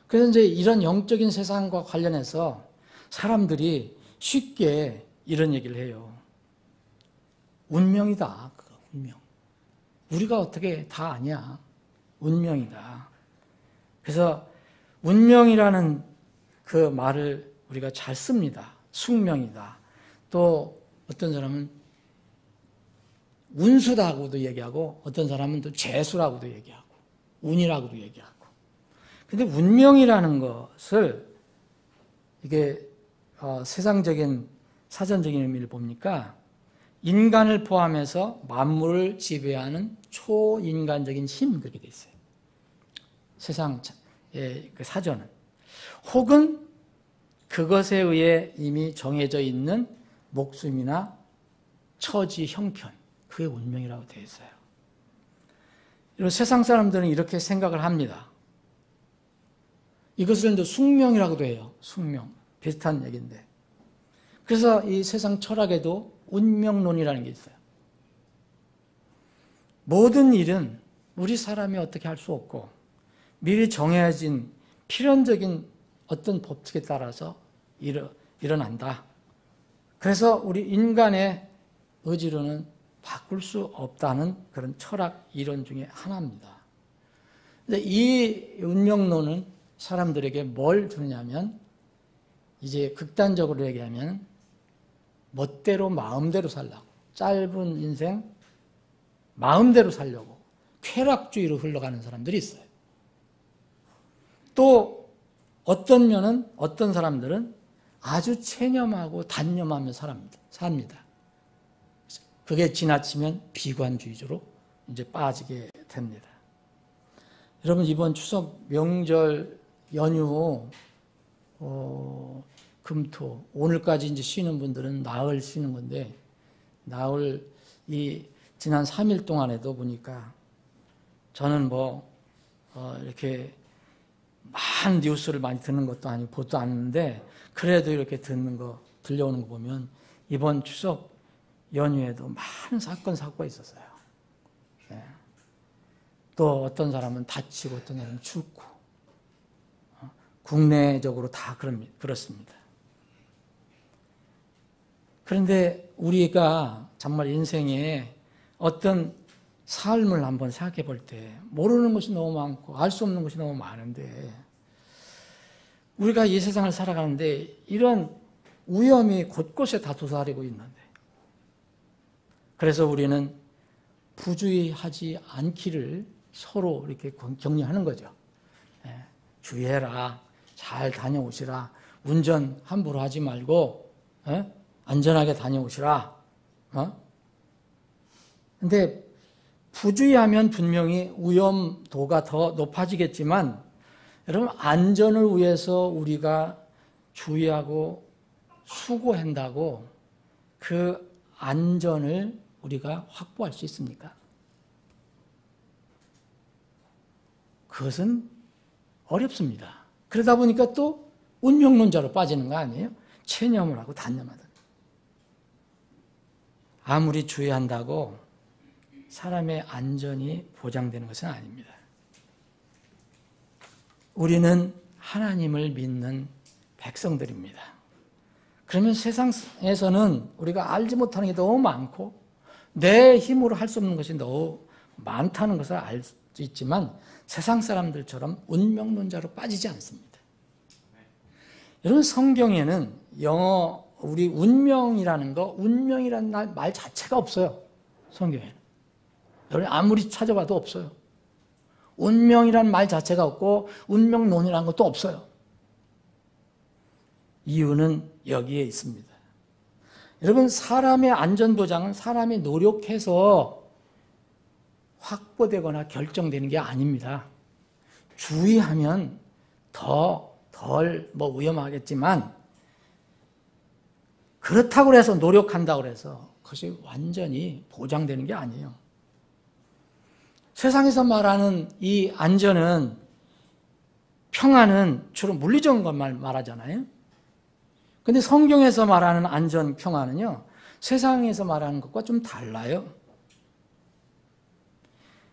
Speaker 3: 그래서 이제 이런 영적인 세상과 관련해서 사람들이 쉽게 이런 얘기를 해요. 운명이다. 운명. 우리가 어떻게 다 아냐. 운명이다. 그래서 운명이라는 그 말을 우리가 잘 씁니다. 숙명이다. 또 어떤 사람은 운수라고도 얘기하고 어떤 사람은 또 재수라고도 얘기하고 운이라고도 얘기하고. 근데 운명이라는 것을 이게 세상적인 사전적인 의미를 보니까 인간을 포함해서 만물을 지배하는 초인간적인 힘 그렇게 돼 있어요. 세상의 그 사전은. 혹은 그것에 의해 이미 정해져 있는 목숨이나 처지, 형편, 그게 운명이라고 되어 있어요. 이런 세상 사람들은 이렇게 생각을 합니다. 이것을 이제 숙명이라고도 해요. 숙명. 비슷한 얘기인데. 그래서 이 세상 철학에도 운명론이라는 게 있어요. 모든 일은 우리 사람이 어떻게 할 수 없고 미리 정해진 필연적인 어떤 법칙에 따라서 일어난다. 그래서 우리 인간의 의지로는 바꿀 수 없다는 그런 철학 이론 중에 하나입니다. 근데 이 운명론은 사람들에게 뭘 주느냐면 이제 극단적으로 얘기하면 멋대로 마음대로 살라고 짧은 인생 마음대로 살려고 쾌락주의로 흘러가는 사람들이 있어요. 또 어떤 면은 어떤 사람들은 아주 체념하고 단념하며 삽니다. 그게 지나치면 비관주의로 이제 빠지게 됩니다. 여러분 이번 추석 명절 연휴 금토 오늘까지 이제 쉬는 분들은 나흘 쉬는 건데 나흘 이 지난 3일 동안에도 보니까 저는 이렇게 많은 뉴스를 많이 듣는 것도 아니고 보도 않는데 그래도 이렇게 들려오는 거 보면 이번 추석 연휴에도 많은 사건 사고가 있었어요. 네. 또 어떤 사람은 다치고 어떤 사람은 죽고 국내적으로 다 그렇습니다. 그런데 우리가 정말 인생에 어떤 삶을 한번 생각해 볼 때 모르는 것이 너무 많고 알 수 없는 것이 너무 많은데 우리가 이 세상을 살아가는데 이런 위험이 곳곳에 다 도사리고 있는데 그래서 우리는 부주의하지 않기를 서로 이렇게 격려하는 거죠. 주의해라. 잘 다녀오시라. 운전 함부로 하지 말고 안전하게 다녀오시라. 근데 부주의하면 분명히 위험도가 더 높아지겠지만 여러분 안전을 위해서 우리가 주의하고 수고한다고 그 안전을 우리가 확보할 수 있습니까? 그것은 어렵습니다. 그러다 보니까 또 운명론자로 빠지는 거 아니에요? 체념을 하고 단념하다. 아무리 주의한다고 사람의 안전이 보장되는 것은 아닙니다. 우리는 하나님을 믿는 백성들입니다. 그러면 세상에서는 우리가 알지 못하는 게 너무 많고 내 힘으로 할 수 없는 것이 너무 많다는 것을 알 수 있지만 세상 사람들처럼 운명론자로 빠지지 않습니다. 여러분 성경에는 영어 우리 운명이라는 말 자체가 없어요. 성경에는. 여러분 아무리 찾아봐도 없어요. 운명이라는 말 자체가 없고 운명론이라는 것도 없어요. 이유는 여기에 있습니다. 여러분 사람의 안전보장은 사람이 노력해서 확보되거나 결정되는 게 아닙니다. 주의하면 덜 위험하겠지만 그렇다고 해서 노력한다고 해서 그것이 완전히 보장되는 게 아니에요. 세상에서 말하는 이 안전은 평안은 주로 물리적인 것만 말하잖아요. 근데 성경에서 말하는 안전, 평안은요, 세상에서 말하는 것과 좀 달라요.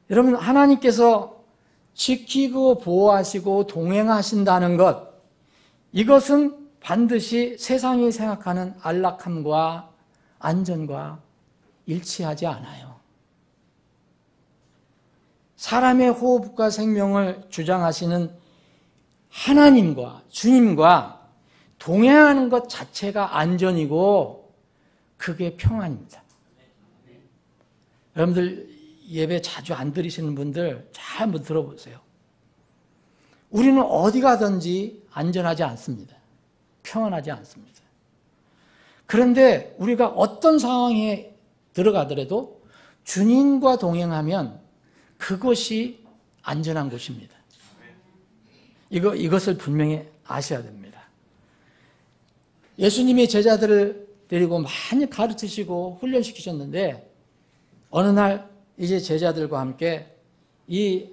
Speaker 3: 여러분, 하나님께서 지키고 보호하시고 동행하신다는 것, 이것은 반드시 세상이 생각하는 안락함과 안전과 일치하지 않아요. 사람의 호흡과 생명을 주장하시는 하나님과 주님과 동행하는 것 자체가 안전이고 그게 평안입니다. 여러분들 예배 자주 안 드리시는 분들 잘 한번 들어보세요. 우리는 어디 가든지 안전하지 않습니다. 평안하지 않습니다. 그런데 우리가 어떤 상황에 들어가더라도 주님과 동행하면 그것이 안전한 곳입니다. 이것을 분명히 아셔야 됩니다. 예수님이 제자들을 데리고 많이 가르치시고 훈련시키셨는데 어느 날 이제 제자들과 함께 이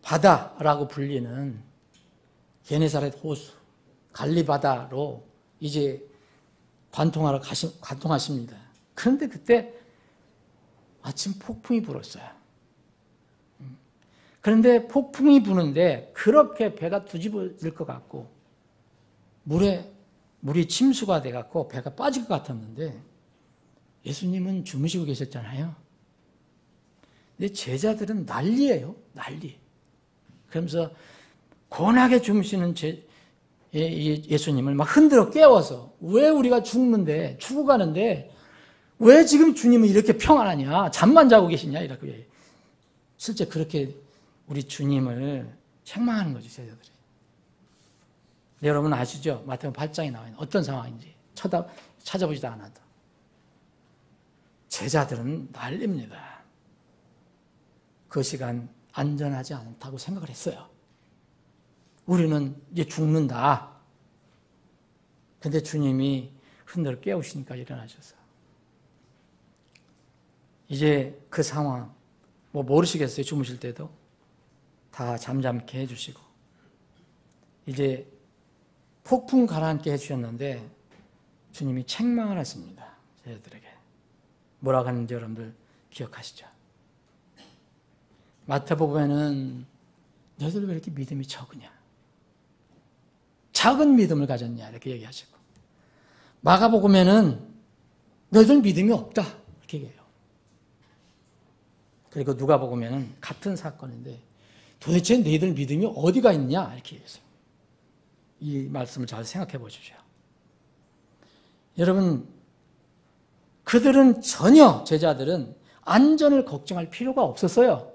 Speaker 3: 바다라고 불리는 게네사렛 호수, 갈리바다로 이제 관통하십니다. 그런데 그때 마침 폭풍이 불었어요. 그런데 폭풍이 부는데 그렇게 배가 뒤집어질 것 같고 물이 침수가 돼갖고 배가 빠질 것 같았는데 예수님은 주무시고 계셨잖아요. 근데 제자들은 난리예요. 난리. 그러면서 고나게 주무시는 예수님을 막 흔들어 깨워서 왜 우리가 죽어가는데 왜 지금 주님은 이렇게 평안하냐? 잠만 자고 계시냐? 이렇게. 실제 그렇게 우리 주님을 책망하는 거죠, 제자들이. 여러분 아시죠? 마태복음 8장에 나와 있는 어떤 상황인지 찾아보지도 않아도. 제자들은 난립니다. 그 시간 안전하지 않다고 생각을 했어요. 우리는 이제 죽는다. 근데 주님이 흔들어 깨우시니까 일어나셔서. 이제 그 상황, 모르시겠어요? 주무실 때도. 다 잠잠케 해주시고. 이제 폭풍 가라앉게 해주셨는데 주님이 책망을 하십니다. 제자들에게. 뭐라고 하는지 여러분들 기억하시죠? 마태복음에는 너희들 왜 이렇게 믿음이 적으냐? 작은 믿음을 가졌냐? 이렇게 얘기하시고. 마가복음에는 너희들 믿음이 없다. 이렇게 얘기해요. 그리고 누가복음에는 같은 사건인데 도대체 너희들 믿음이 어디가 있냐? 이렇게 얘기했어요. 이 말씀을 잘 생각해 보십시오. 여러분, 그들은 전혀 제자들은 안전을 걱정할 필요가 없었어요.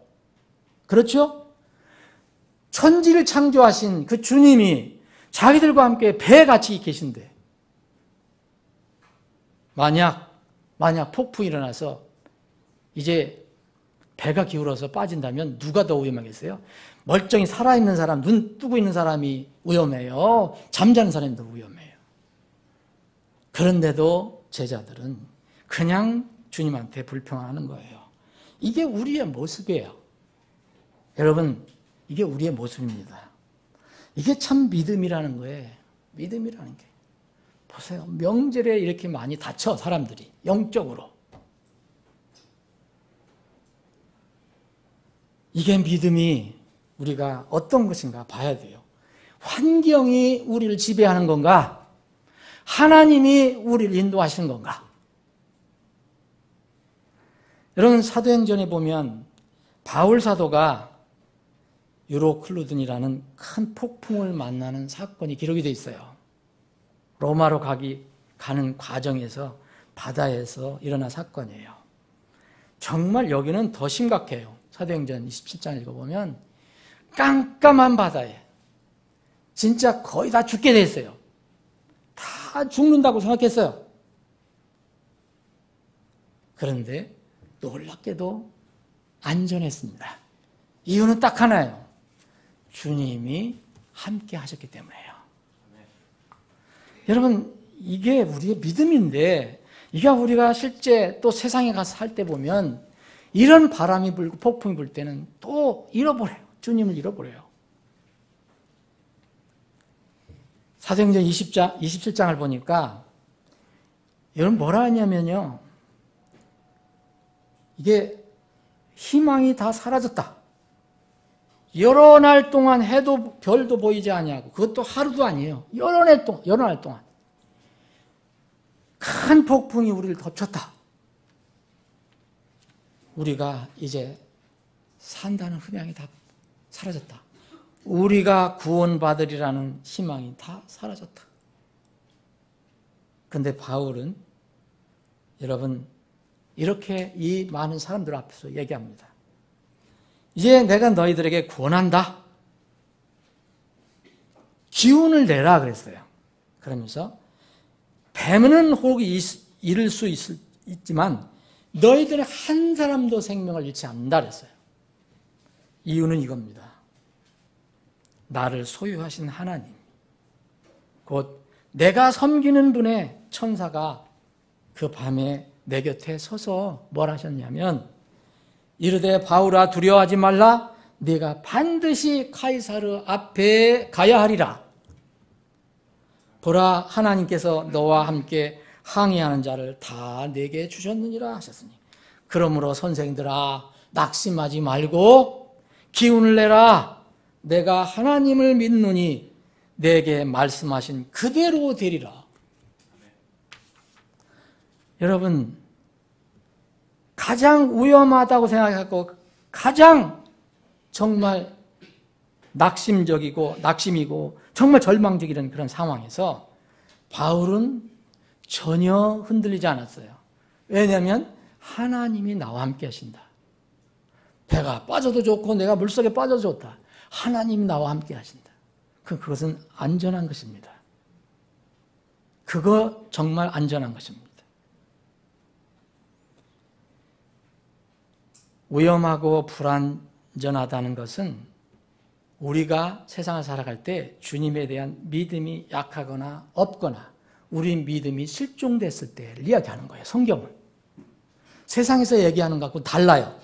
Speaker 3: 그렇죠? 천지를 창조하신 그 주님이 자기들과 함께 배같이 계신데 만약 폭풍이 일어나서 이제 배가 기울어서 빠진다면 누가 더 위험하겠어요? 멀쩡히 살아있는 사람, 눈 뜨고 있는 사람이 위험해요? 잠자는 사람이 더 위험해요? 그런데도 제자들은 그냥 주님한테 불평하는 거예요. 이게 우리의 모습이에요. 여러분, 이게 우리의 모습입니다. 이게 참 믿음이라는 거예요. 믿음이라는 게. 보세요. 명절에 이렇게 많이 다쳐, 사람들이. 영적으로. 이게 믿음이 우리가 어떤 것인가 봐야 돼요. 환경이 우리를 지배하는 건가? 하나님이 우리를 인도하시는 건가? 여러분, 사도행전에 보면 바울 사도가 유로클루든이라는 큰 폭풍을 만나는 사건이 기록이 되어 있어요. 로마로 가는 과정에서 바다에서 일어난 사건이에요. 정말 여기는 더 심각해요. 사도행전 27장 읽어보면 깜깜한 바다에 진짜 거의 다 죽게 됐어요. 다 죽는다고 생각했어요. 그런데 놀랍게도 안전했습니다. 이유는 딱 하나예요. 주님이 함께 하셨기 때문이에요. 여러분, 이게 우리의 믿음인데, 이게 우리가 실제 또 세상에 가서 살 때 보면 이런 바람이 불고 폭풍이 불 때는 또 잃어버려요. 주님을 잃어버려요. 사도행전 27장을 보니까 여러분 뭐라 하냐면요. 이게 희망이 다 사라졌다. 여러 날 동안 해도 별도 보이지 아니하고 그것도 하루도 아니에요. 여러 날 동안 큰 폭풍이 우리를 덮쳤다. 우리가 이제 산다는 희망이 다 사라졌다. 우리가 구원받으리라는 희망이 다 사라졌다. 그런데 바울은 여러분 이렇게 이 많은 사람들 앞에서 얘기합니다. 이제 내가 너희들에게 구원한다. 기운을 내라 그랬어요. 그러면서 뱀은 혹이 잃을 수 있지만 너희들은 한 사람도 생명을 잃지 않는다 그랬어요. 이유는 이겁니다. 나를 소유하신 하나님, 곧 내가 섬기는 분의 천사가 그 밤에 내 곁에 서서 뭘 하셨냐면 이르되 바울아 두려워하지 말라. 네가 반드시 카이사르 앞에 가야 하리라. 보라 하나님께서 너와 함께 항해하는 자를 다 내게 주셨느니라 하셨으니 그러므로 선생들아 낙심하지 말고 기운을 내라. 내가 하나님을 믿노니 내게 말씀하신 그대로 되리라. 여러분 가장 위험하다고 생각하고 가장 정말 낙심이고 정말 절망적인 그런 상황에서 바울은 전혀 흔들리지 않았어요. 왜냐하면 하나님이 나와 함께 하신다. 배가 빠져도 좋고 내가 물속에 빠져도 좋다. 하나님이 나와 함께 하신다. 그것은 안전한 것입니다. 그거 정말 안전한 것입니다. 위험하고 불안전하다는 것은 우리가 세상을 살아갈 때 주님에 대한 믿음이 약하거나 없거나 우리 믿음이 실종됐을 때를 이야기하는 거예요. 성경은. 세상에서 얘기하는 것하고 달라요.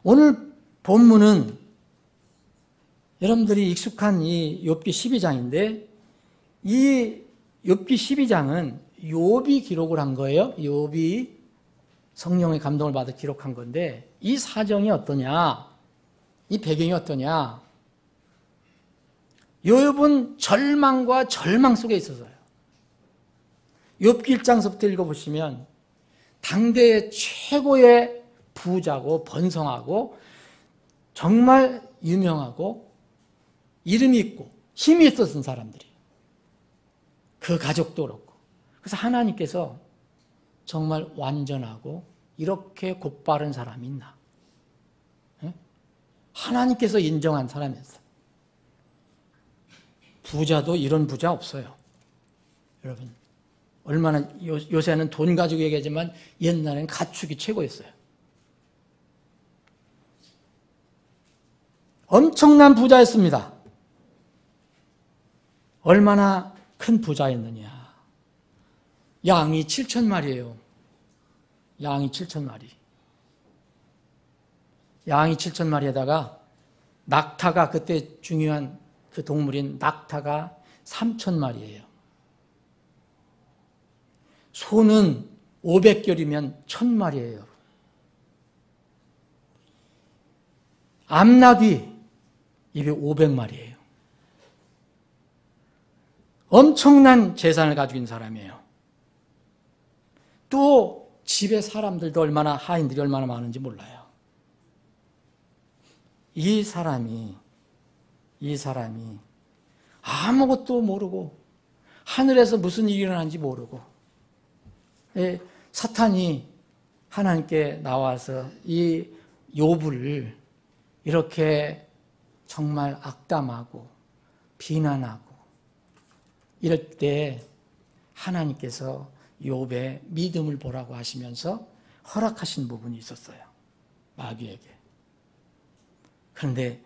Speaker 3: 오늘 본문은 여러분들이 익숙한 이 욥기 12장인데 이 욥기 12장은 욥이 기록을 한 거예요. 욥이 성령의 감동을 받아 기록한 건데 이 사정이 어떠냐? 이 배경이 어떠냐? 욥은 절망과 절망 속에 있어서요. 욥기 1장서부터 읽어보시면 당대의 최고의 부자고 번성하고 정말 유명하고 이름이 있고 힘이 있었던 사람들이 그 가족도 그렇고 그래서 하나님께서 정말 완전하고 이렇게 곧바른 사람이 있나? 하나님께서 인정한 사람이었어요. 부자도 이런 부자 없어요. 여러분 얼마나 요새는 돈 가지고 얘기하지만 옛날엔 가축이 최고였어요. 엄청난 부자였습니다. 얼마나 큰 부자였느냐. 양이 7,000마리예요. 양이 7,000마리. 양이 7,000마리에다가 낙타가 그때 중요한 그 동물인 낙타가 3,000마리예요. 소는 500결이면 1,000마리예요. 암나귀 250마리예요. 엄청난 재산을 가지고 있는 사람이에요. 또 집에 사람들도 얼마나 하인들이 얼마나 많은지 몰라요. 이 사람이 아무것도 모르고 하늘에서 무슨 일이 일어나는지 모르고 사탄이 하나님께 나와서 이 욥을 이렇게 정말 악담하고 비난하고 이럴 때 하나님께서 욥의 믿음을 보라고 하시면서 허락하신 부분이 있었어요. 마귀에게. 그런데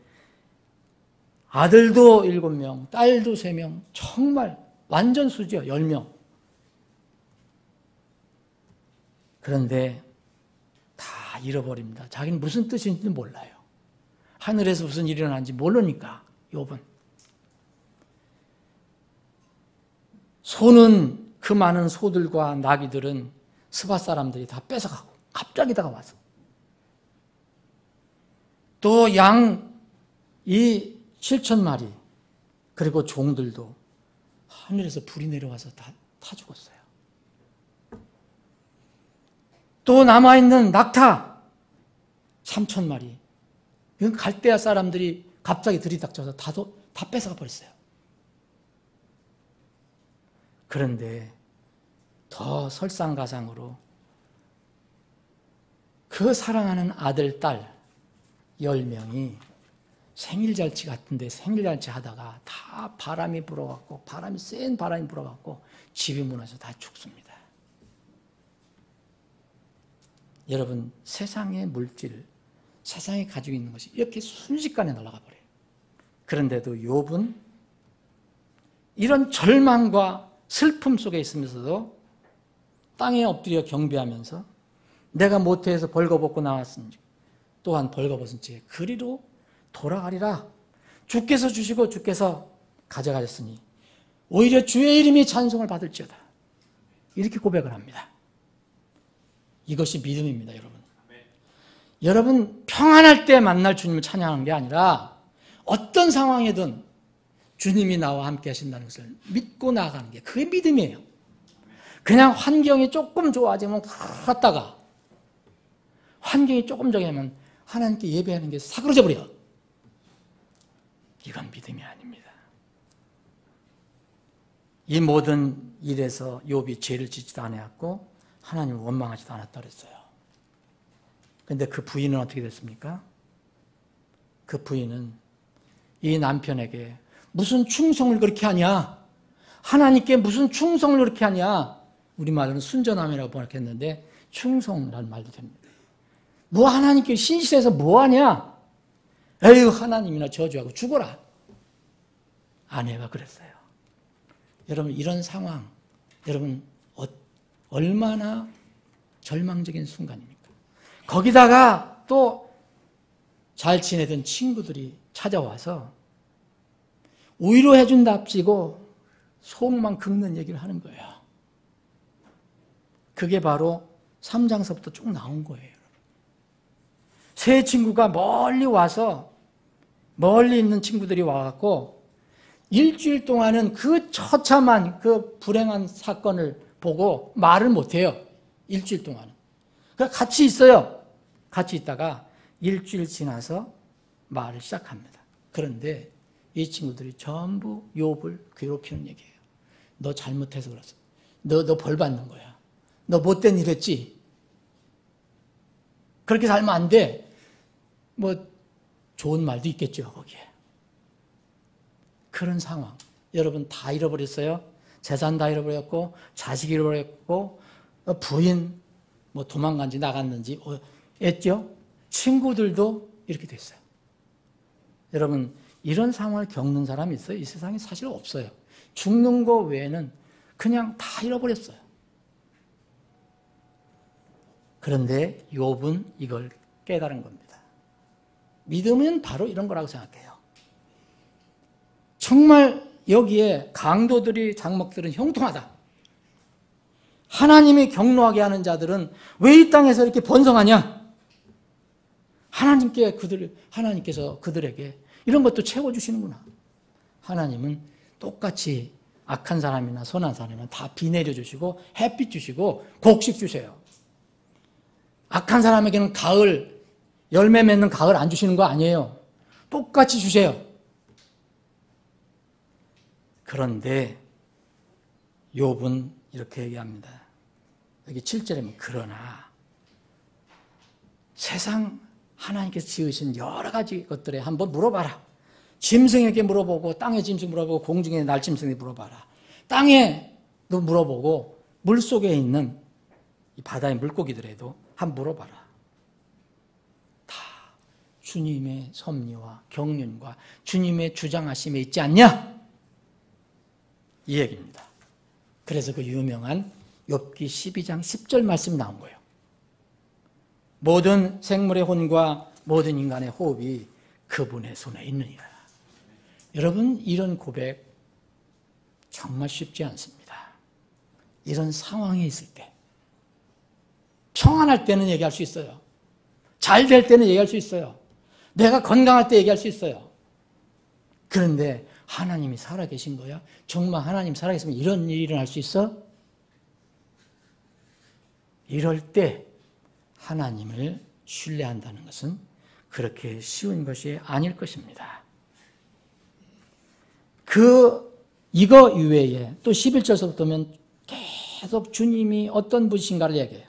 Speaker 3: 아들도 7명, 딸도 3명, 정말 완전 수죠. 10명. 그런데 다 잃어버립니다. 자기는 무슨 뜻인지 몰라요. 하늘에서 무슨 일이 일어나는지 모르니까 욥은. 소는 그 많은 소들과 나귀들은 스바 사람들이 다 뺏어가고 갑자기 다가와서 또 양 이 7,000마리 그리고 종들도 하늘에서 불이 내려와서 다 죽었어요. 또 남아있는 낙타 3,000마리 이건 갈대아 사람들이 갑자기 들이닥쳐서 다 뺏어가 버렸어요. 그런데 더 설상가상으로 그 사랑하는 아들, 딸 10명이 생일잔치 같은데 생일잔치 하다가 다 바람이 불어갖고 센 바람이 불어갖고 집이 무너져서 다 죽습니다. 여러분 세상의 물질, 세상이 가지고 있는 것이 이렇게 순식간에 날아가 버려요. 그런데도 욥은 이런 절망과 슬픔 속에 있으면서도 땅에 엎드려 경배하면서 내가 모태에서 벌거벗고 나왔으니 또한 벌거벗은 채 그리로 돌아가리라. 주께서 주시고 주께서 가져가셨으니 오히려 주의 이름이 찬송을 받을지어다. 이렇게 고백을 합니다. 이것이 믿음입니다, 여러분. 여러분 평안할 때 만날 주님을 찬양하는 게 아니라 어떤 상황이든 주님이 나와 함께 하신다는 것을 믿고 나아가는 게 그게 믿음이에요. 그냥 환경이 조금 좋아지면 갔다가 환경이 조금 저기하면 하나님께 예배하는 게 사그러져 버려. 이건 믿음이 아닙니다. 이 모든 일에서 욥이 죄를 짓지도 않았고 하나님을 원망하지도 않았다 그랬어요. 그런데 그 부인은 어떻게 됐습니까? 그 부인은 이 남편에게 무슨 충성을 그렇게 하냐? 하나님께 무슨 충성을 그렇게 하냐? 우리말로는 순전함이라고 번역했는데 충성이라는 말도 됩니다. 뭐 하나님께 신실해서 뭐하냐? 에휴 하나님이나 저주하고 죽어라. 아내가 그랬어요. 여러분 이런 상황 여러분 얼마나 절망적인 순간입니까? 거기다가 또 잘 지내던 친구들이 찾아와서 위로해준답시고 속만 긁는 얘기를 하는 거예요. 그게 바로 3장서부터 쭉 나온 거예요. 세 친구가 멀리 와서 멀리 있는 친구들이 와갖고 일주일 동안은 그 처참한 그 불행한 사건을 보고 말을 못해요. 일주일 동안은. 그러니까 같이 있어요. 같이 있다가 일주일 지나서 말을 시작합니다. 그런데 이 친구들이 전부 욥을 괴롭히는 얘기예요. 너 잘못해서 그랬어. 너 벌 받는 거야. 너 못된 일 했지. 그렇게 살면 안 돼. 뭐 좋은 말도 있겠죠, 거기에. 그런 상황. 여러분 다 잃어버렸어요. 재산 다 잃어버렸고 자식 잃어버렸고 부인 뭐 도망간지 나갔는지 했죠. 친구들도 이렇게 됐어요. 여러분 이런 상황을 겪는 사람이 있어요? 이 세상에 사실 없어요. 죽는 거 외에는 그냥 다 잃어버렸어요. 그런데 욥은 이걸 깨달은 겁니다. 믿음은 바로 이런 거라고 생각해요. 정말 여기에 강도들이 장목들은 형통하다. 하나님이 경노하게 하는 자들은 왜 이 땅에서 이렇게 번성하냐? 하나님께서 그들에게 이런 것도 채워주시는구나. 하나님은 똑같이 악한 사람이나 선한 사람이나 다 비 내려주시고 햇빛 주시고 곡식 주세요. 악한 사람에게는 가을, 열매 맺는 가을 안 주시는 거 아니에요. 똑같이 주세요. 그런데 욥은 이렇게 얘기합니다. 여기 7절에 보면 그러나 세상 하나님께서 지으신 여러 가지 것들에 한번 물어봐라. 짐승에게 물어보고 땅의 짐승 물어보고 공중의 날짐승에게 물어봐라. 땅에도 물어보고 물속에 있는 이 바다의 물고기들에도 한번 물어봐라. 다 주님의 섭리와 경륜과 주님의 주장하심에 있지 않냐? 이 얘기입니다. 그래서 그 유명한 욥기 12장 10절 말씀이 나온 거예요. 모든 생물의 혼과 모든 인간의 호흡이 그분의 손에 있느니라. 여러분, 이런 고백 정말 쉽지 않습니다. 이런 상황에 있을 때 평안할 때는 얘기할 수 있어요. 잘 될 때는 얘기할 수 있어요. 내가 건강할 때 얘기할 수 있어요. 그런데 하나님이 살아계신 거야? 정말 하나님 살아계시면 이런 일이 일어날 수 있어? 이럴 때 하나님을 신뢰한다는 것은 그렇게 쉬운 것이 아닐 것입니다. 이거 이외에 또 11절서부터 보면 계속 주님이 어떤 분이신가를 얘기해요.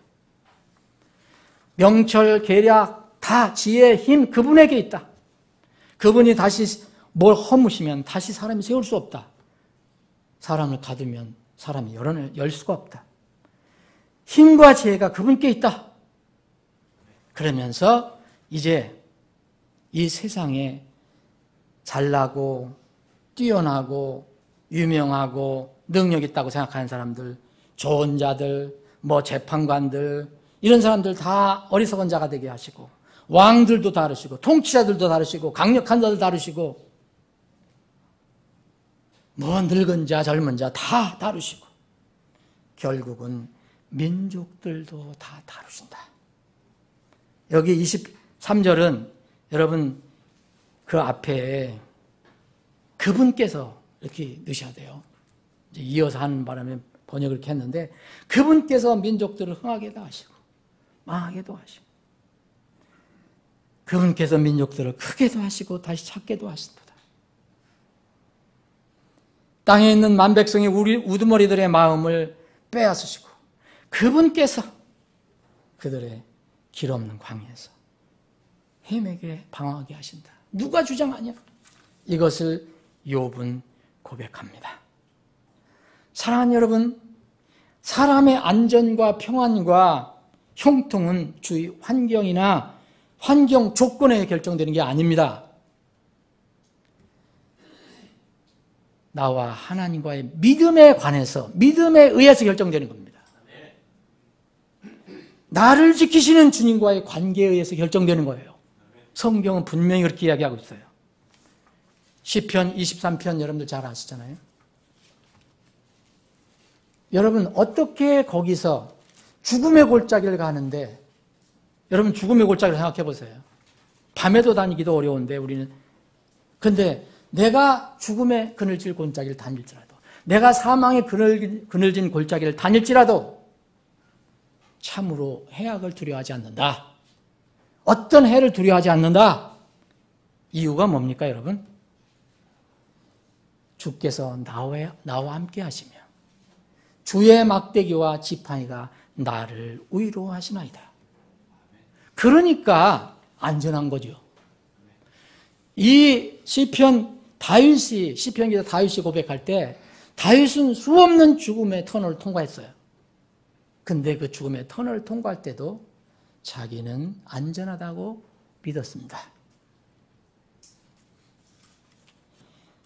Speaker 3: 명철, 계략, 다 지혜, 힘 그분에게 있다. 그분이 다시 뭘 허무시면 다시 사람이 세울 수 없다. 사람을 가두면 사람이 열 수가 없다. 힘과 지혜가 그분께 있다. 그러면서 이제 이 세상에 잘나고 뛰어나고 유명하고 능력 있다고 생각하는 사람들, 좋은 자들, 재판관들 이런 사람들 다 어리석은 자가 되게 하시고 왕들도 다르시고 통치자들도 다르시고 강력한 자들 다르시고 늙은 자 젊은 자 다 다루시고 결국은 민족들도 다 다루신다. 여기 23절은 여러분 그 앞에 그분께서 이렇게 넣으셔야 돼요. 이제 이어서 하는 바람에 번역을 이렇게 했는데 그분께서 민족들을 흥하게도 하시고 망하게도 하시고 그분께서 민족들을 크게도 하시고 다시 작게도 하신다. 땅에 있는 만백성의 우리 우두머리들의 마음을 빼앗으시고 그분께서 그들의 길 없는 광야에서 헤매게 방황하게 하신다. 누가 주장하냐? 이것을 욥은 고백합니다. 사랑하는 여러분, 사람의 안전과 평안과 형통은 주위 환경이나 환경 조건에 결정되는 게 아닙니다. 나와 하나님과의 믿음에 관해서, 믿음에 의해서 결정되는 겁니다. 나를 지키시는 주님과의 관계에 의해서 결정되는 거예요. 성경은 분명히 그렇게 이야기하고 있어요. 시편 23편 여러분들 잘 아시잖아요. 여러분 어떻게 거기서 죽음의 골짜기를 가는데 여러분 죽음의 골짜기를 생각해 보세요. 밤에도 다니기도 어려운데 우리는 근데 내가 죽음의 그늘질 골짜기를 다닐지라도 내가 사망의 그늘진 골짜기를 다닐지라도 참으로 해악을 두려워하지 않는다. 어떤 해를 두려워하지 않는다. 이유가 뭡니까 여러분? 주께서 나와 함께 하시며 주의 막대기와 지팡이가 나를 위로하시나이다. 그러니까 안전한 거죠. 이 시편 시편기자 다윗이 고백할 때 다윗은 수없는 죽음의 터널을 통과했어요. 근데 그 죽음의 터널을 통과할 때도 자기는 안전하다고 믿었습니다.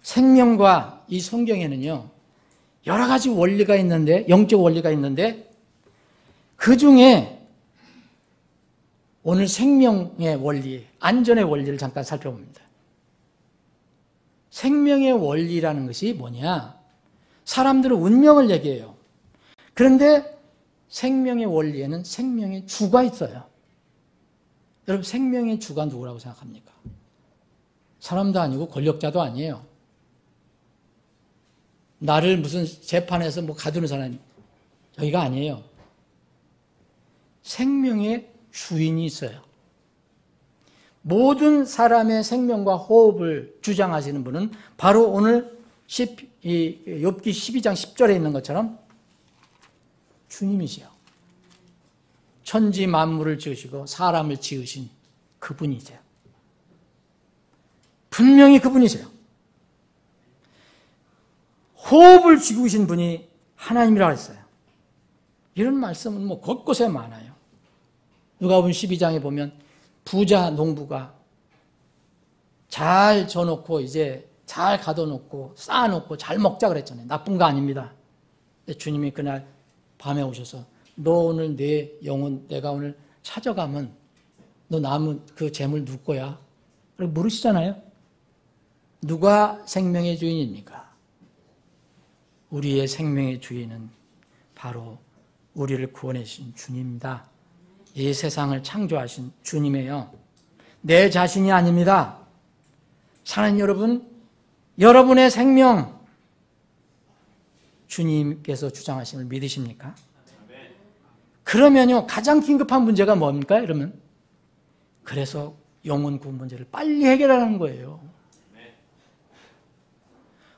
Speaker 3: 생명과 이 성경에는요, 여러 가지 원리가 있는데, 영적 원리가 있는데, 그 중에 오늘 생명의 원리, 안전의 원리를 잠깐 살펴봅니다. 생명의 원리라는 것이 뭐냐? 사람들은 운명을 얘기해요. 그런데 생명의 원리에는 생명의 주가 있어요. 여러분, 생명의 주가 누구라고 생각합니까? 사람도 아니고 권력자도 아니에요. 나를 무슨 재판에서 가두는 사람, 저희가 아니에요. 생명의 주인이 있어요. 모든 사람의 생명과 호흡을 주장하시는 분은 바로 오늘 욥기 12장 10절에 있는 것처럼 주님이시요. 천지 만물을 지으시고 사람을 지으신 그분이세요. 분명히 그분이세요. 호흡을 지으신 분이 하나님이라고 했어요. 이런 말씀은 뭐 곳곳에 많아요. 누가복음 12장에 보면 부자 농부가 잘 져놓고 이제 잘 가둬놓고 쌓아놓고 잘 먹자 그랬잖아요. 나쁜 거 아닙니다. 근데 주님이 그날 밤에 오셔서 너 오늘 내 영혼 내가 오늘 찾아가면 너 남은 그 재물 누구 거야? 그렇게 물으시잖아요. 누가 생명의 주인입니까? 우리의 생명의 주인은 바로 우리를 구원해 주신 주님입니다. 이 세상을 창조하신 주님이에요. 내 자신이 아닙니다. 사랑하는 여러분, 여러분의 생명 주님께서 주장하심을 믿으십니까? 그러면요, 가장 긴급한 문제가 뭡니까? 이러면 그래서 영혼 구원 문제를 빨리 해결하는 거예요.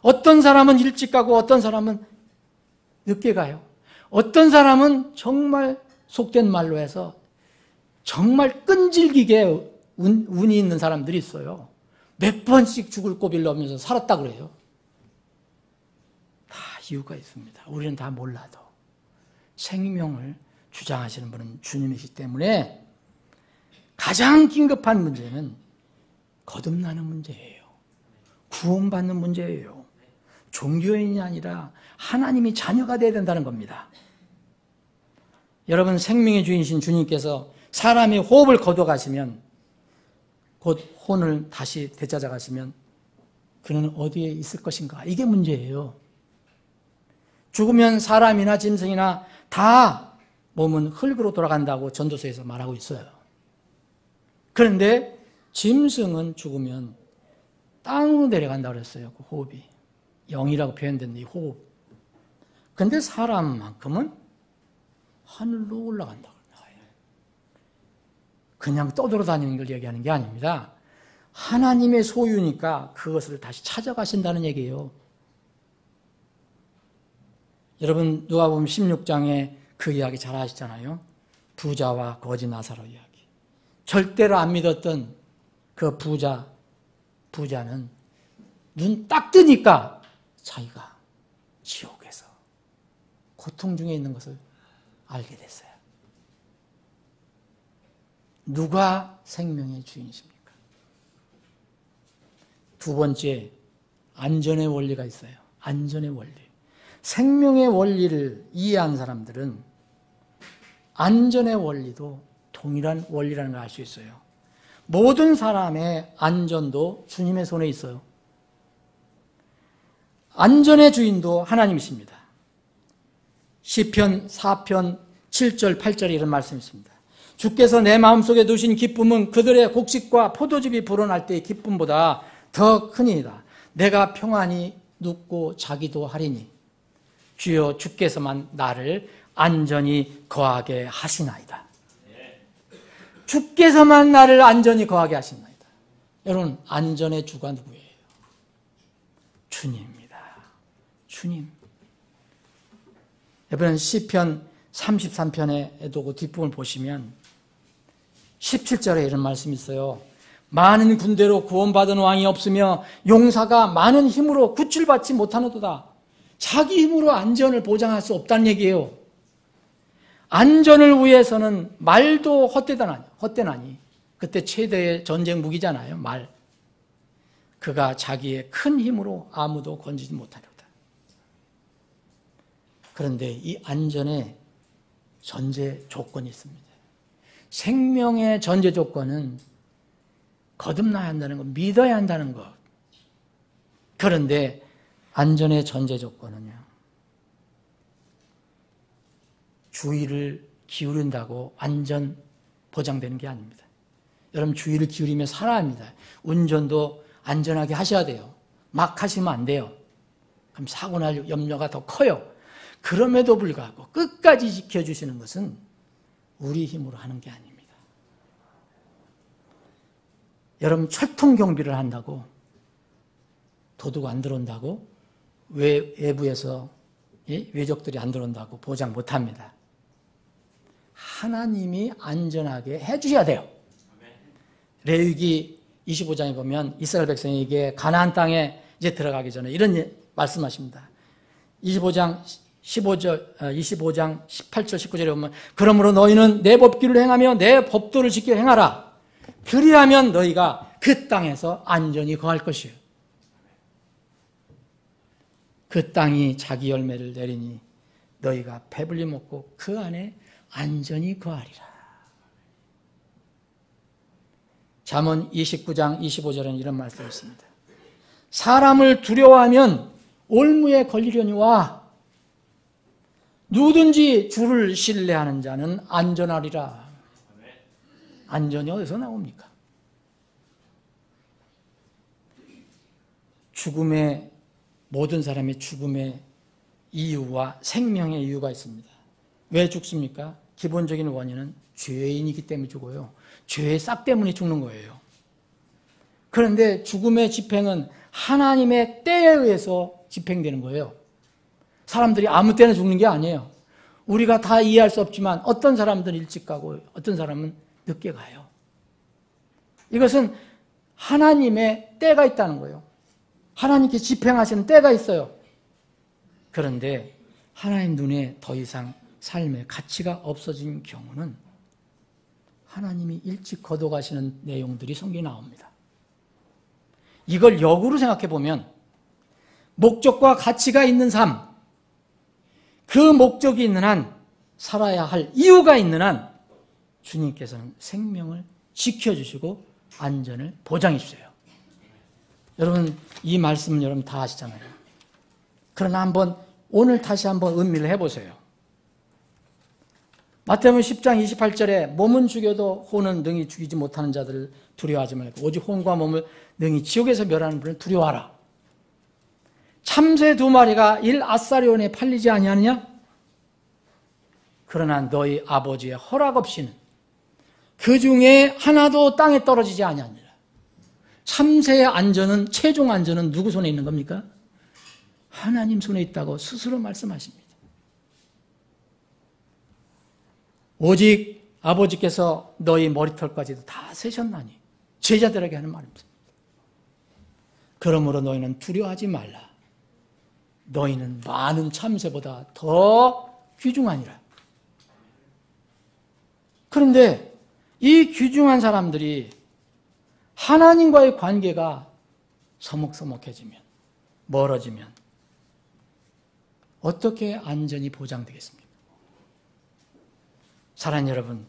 Speaker 3: 어떤 사람은 일찍 가고 어떤 사람은 늦게 가요. 어떤 사람은 정말 속된 말로 해서 정말 끈질기게 운이 있는 사람들이 있어요. 몇 번씩 죽을 고비를 넘으면서 살았다 그래요. 다 이유가 있습니다. 우리는 다 몰라도 생명을 주장하시는 분은 주님이시기 때문에 가장 긴급한 문제는 거듭나는 문제예요. 구원받는 문제예요. 종교인이 아니라 하나님이 자녀가 되어야 된다는 겁니다. 여러분, 생명의 주인이신 주님께서 사람의 호흡을 거둬가시면, 곧 혼을 다시 되찾아가시면 그는 어디에 있을 것인가? 이게 문제예요. 죽으면 사람이나 짐승이나 다 몸은 흙으로 돌아간다고 전도서에서 말하고 있어요. 그런데 짐승은 죽으면 땅으로 내려간다고 그랬어요. 그 호흡이. 영이라고 표현된 이 호흡. 그런데 사람만큼은 하늘로 올라간다고 나와요. 그냥 떠돌아다니는 걸 얘기하는 게 아닙니다. 하나님의 소유니까 그것을 다시 찾아가신다는 얘기예요. 여러분, 누가복음 16장에 그 이야기 잘 아시잖아요. 부자와 거지 나사로 이야기. 절대로 안 믿었던 그 부자는 눈 딱 뜨니까 자기가 지옥에서 고통 중에 있는 것을 알게 됐어요. 누가 생명의 주인이십니까? 두 번째, 안전의 원리가 있어요. 안전의 원리. 생명의 원리를 이해한 사람들은 안전의 원리도 동일한 원리라는 걸 알 수 있어요. 모든 사람의 안전도 주님의 손에 있어요. 안전의 주인도 하나님이십니다. 시편 4편 7절 8절에 이런 말씀이 있습니다. 주께서 내 마음속에 두신 기쁨은 그들의 곡식과 포도즙이 불어날 때의 기쁨보다 더 크니이다. 내가 평안히 눕고 자기도 하리니 주여 주께서만 나를 안전히 거하게 하시나이다. 주께서만 나를 안전히 거하게 하시나이다. 여러분, 안전의 주가 누구예요? 주님입니다. 주님. 여러분, 시편 33편에도 그 뒷부분을 보시면 17절에 이런 말씀이 있어요. 많은 군대로 구원받은 왕이 없으며 용사가 많은 힘으로 구출받지 못하노도다. 자기 힘으로 안전을 보장할 수 없다는 얘기예요. 안전을 위해서는 말도 헛되나니. 그때 최대의 전쟁 무기잖아요, 말. 그가 자기의 큰 힘으로 아무도 건지지 못하려다. 그런데 이 안전에 전제 조건이 있습니다. 생명의 전제 조건은 거듭나야 한다는 것, 믿어야 한다는 것. 그런데 안전의 전제 조건은요, 주의를 기울인다고 안전 보장되는 게 아닙니다. 여러분, 주의를 기울이며 살아야 합니다. 운전도 안전하게 하셔야 돼요. 막 하시면 안 돼요. 그럼 사고 날 염려가 더 커요. 그럼에도 불구하고 끝까지 지켜주시는 것은 우리 힘으로 하는 게 아닙니다. 여러분 철통 경비를 한다고 도둑 안 들어온다고 외부에서 외적들이 안 들어온다고 보장 못합니다. 하나님이 안전하게 해주셔야 돼요. 레위기 25장에 보면 이스라엘 백성에게 가나안 땅에 이제 들어가기 전에 이런 말씀하십니다. 25장 18절 19절에 보면 그러므로 너희는 내 법규를 행하며 내 법도를 지켜 행하라. 그리하면 너희가 그 땅에서 안전히 거할 것이요. 그 땅이 자기 열매를 내리니 너희가 배불리 먹고 그 안에 안전히 거하리라. 잠언 29장 25절에는 이런 말씀이 있습니다. 사람을 두려워하면 올무에 걸리려니와 누구든지 주를 신뢰하는 자는 안전하리라. 안전이 어디서 나옵니까? 모든 사람의 죽음의 이유와 생명의 이유가 있습니다. 왜 죽습니까? 기본적인 원인은 죄인이기 때문에 죽어요. 죄의 싹 때문에 죽는 거예요. 그런데 죽음의 집행은 하나님의 때에 의해서 집행되는 거예요. 사람들이 아무 때나 죽는 게 아니에요. 우리가 다 이해할 수 없지만 어떤 사람들은 일찍 가고 어떤 사람은 늦게 가요. 이것은 하나님의 때가 있다는 거예요. 하나님께 집행하시는 때가 있어요. 그런데 하나님 눈에 더 이상 삶의 가치가 없어진 경우는 하나님이 일찍 거둬가시는 내용들이 성경에 나옵니다. 이걸 역으로 생각해 보면 목적과 가치가 있는 삶, 그 목적이 있는 한, 살아야 할 이유가 있는 한 주님께서는 생명을 지켜주시고 안전을 보장해 주세요. 여러분 이 말씀은 여러분 다 아시잖아요. 그러나 오늘 다시 한번 음미를 해보세요. 마태복음 10장 28절에 몸은 죽여도 혼은 능히 죽이지 못하는 자들을 두려워하지 말고 오직 혼과 몸을 능히 지옥에서 멸하는 분을 두려워하라. 참새 2마리가 1아사리온에 팔리지 아니하느냐? 그러나 너희 아버지의 허락 없이는 그 중에 하나도 땅에 떨어지지 아니하니라. 참새의 안전은, 최종 안전은 누구 손에 있는 겁니까? 하나님 손에 있다고 스스로 말씀하십니다. 오직 아버지께서 너희 머리털까지도 다 세셨나니, 제자들에게 하는 말입니다. 그러므로 너희는 두려워하지 말라. 너희는 많은 참새보다 더 귀중하니라. 그런데 이 귀중한 사람들이 하나님과의 관계가 서먹서먹해지면, 멀어지면 어떻게 안전이 보장되겠습니까? 사랑하는 여러분,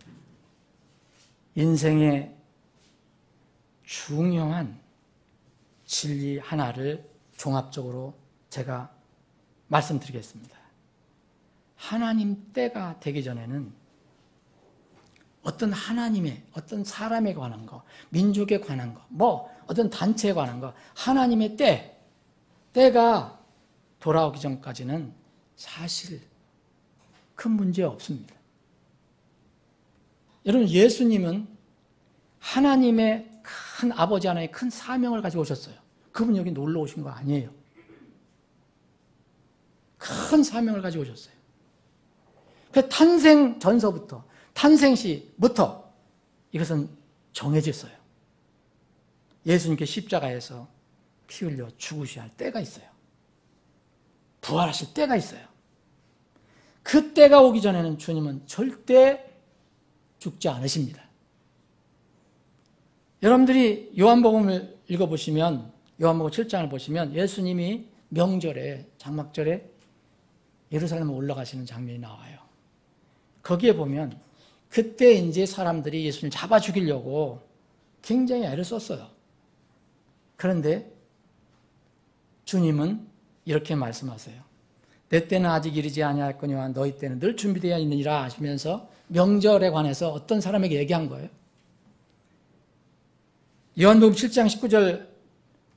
Speaker 3: 인생의 중요한 진리 하나를 종합적으로 제가 말씀드리겠습니다. 하나님 때가 되기 전에는 어떤 하나님의, 어떤 사람에 관한 거, 민족에 관한 거, 어떤 단체에 관한 거, 하나님의 때가 돌아오기 전까지는 사실 큰 문제 없습니다. 여러분, 예수님은 하나님의 큰 아버지 하나의 큰 사명을 가지고 오셨어요. 그분 여기 놀러 오신 거 아니에요. 큰 사명을 가지고 오셨어요. 그 탄생 전서부터, 탄생시부터 이것은 정해졌어요. 예수님께 십자가에서 피 흘려 죽으셔야 할 때가 있어요. 부활하실 때가 있어요. 그 때가 오기 전에는 주님은 절대 죽지 않으십니다. 여러분들이 요한복음을 읽어보시면, 요한복음 7장을 보시면 예수님이 명절에, 장막절에 예루살렘에 올라가시는 장면이 나와요. 거기에 보면 그때 이제 사람들이 예수님을 잡아 죽이려고 굉장히 애를 썼어요. 그런데 주님은 이렇게 말씀하세요. 내 때는 아직 이르지 아니하였거니와 너희 때는 늘 준비되어 있느니라 하시면서 명절에 관해서 어떤 사람에게 얘기한 거예요. 요한복음 7장 19절,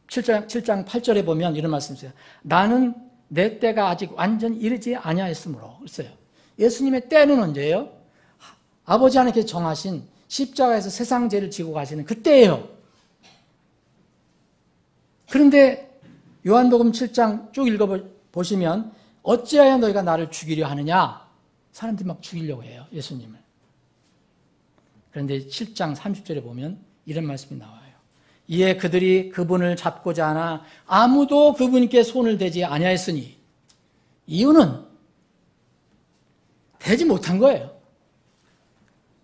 Speaker 3: 7장 8절에 보면 이런 말씀이 있어요. 나는 내 때가 아직 완전히 이르지 아니하였으므로. 그랬어요. 예수님의 때는 언제예요? 아버지 하나님께서 정하신 십자가에서 세상 죄를 지고 가시는 그때예요. 그런데 요한복음 7장 쭉 읽어보시면 어찌하여 너희가 나를 죽이려 하느냐? 사람들이 막 죽이려고 해요, 예수님을. 그런데 7장 30절에 보면 이런 말씀이 나와요. 이에 그들이 그분을 잡고자 하나 아무도 그분께 손을 대지 아니하였으니, 이유는 되지 못한 거예요.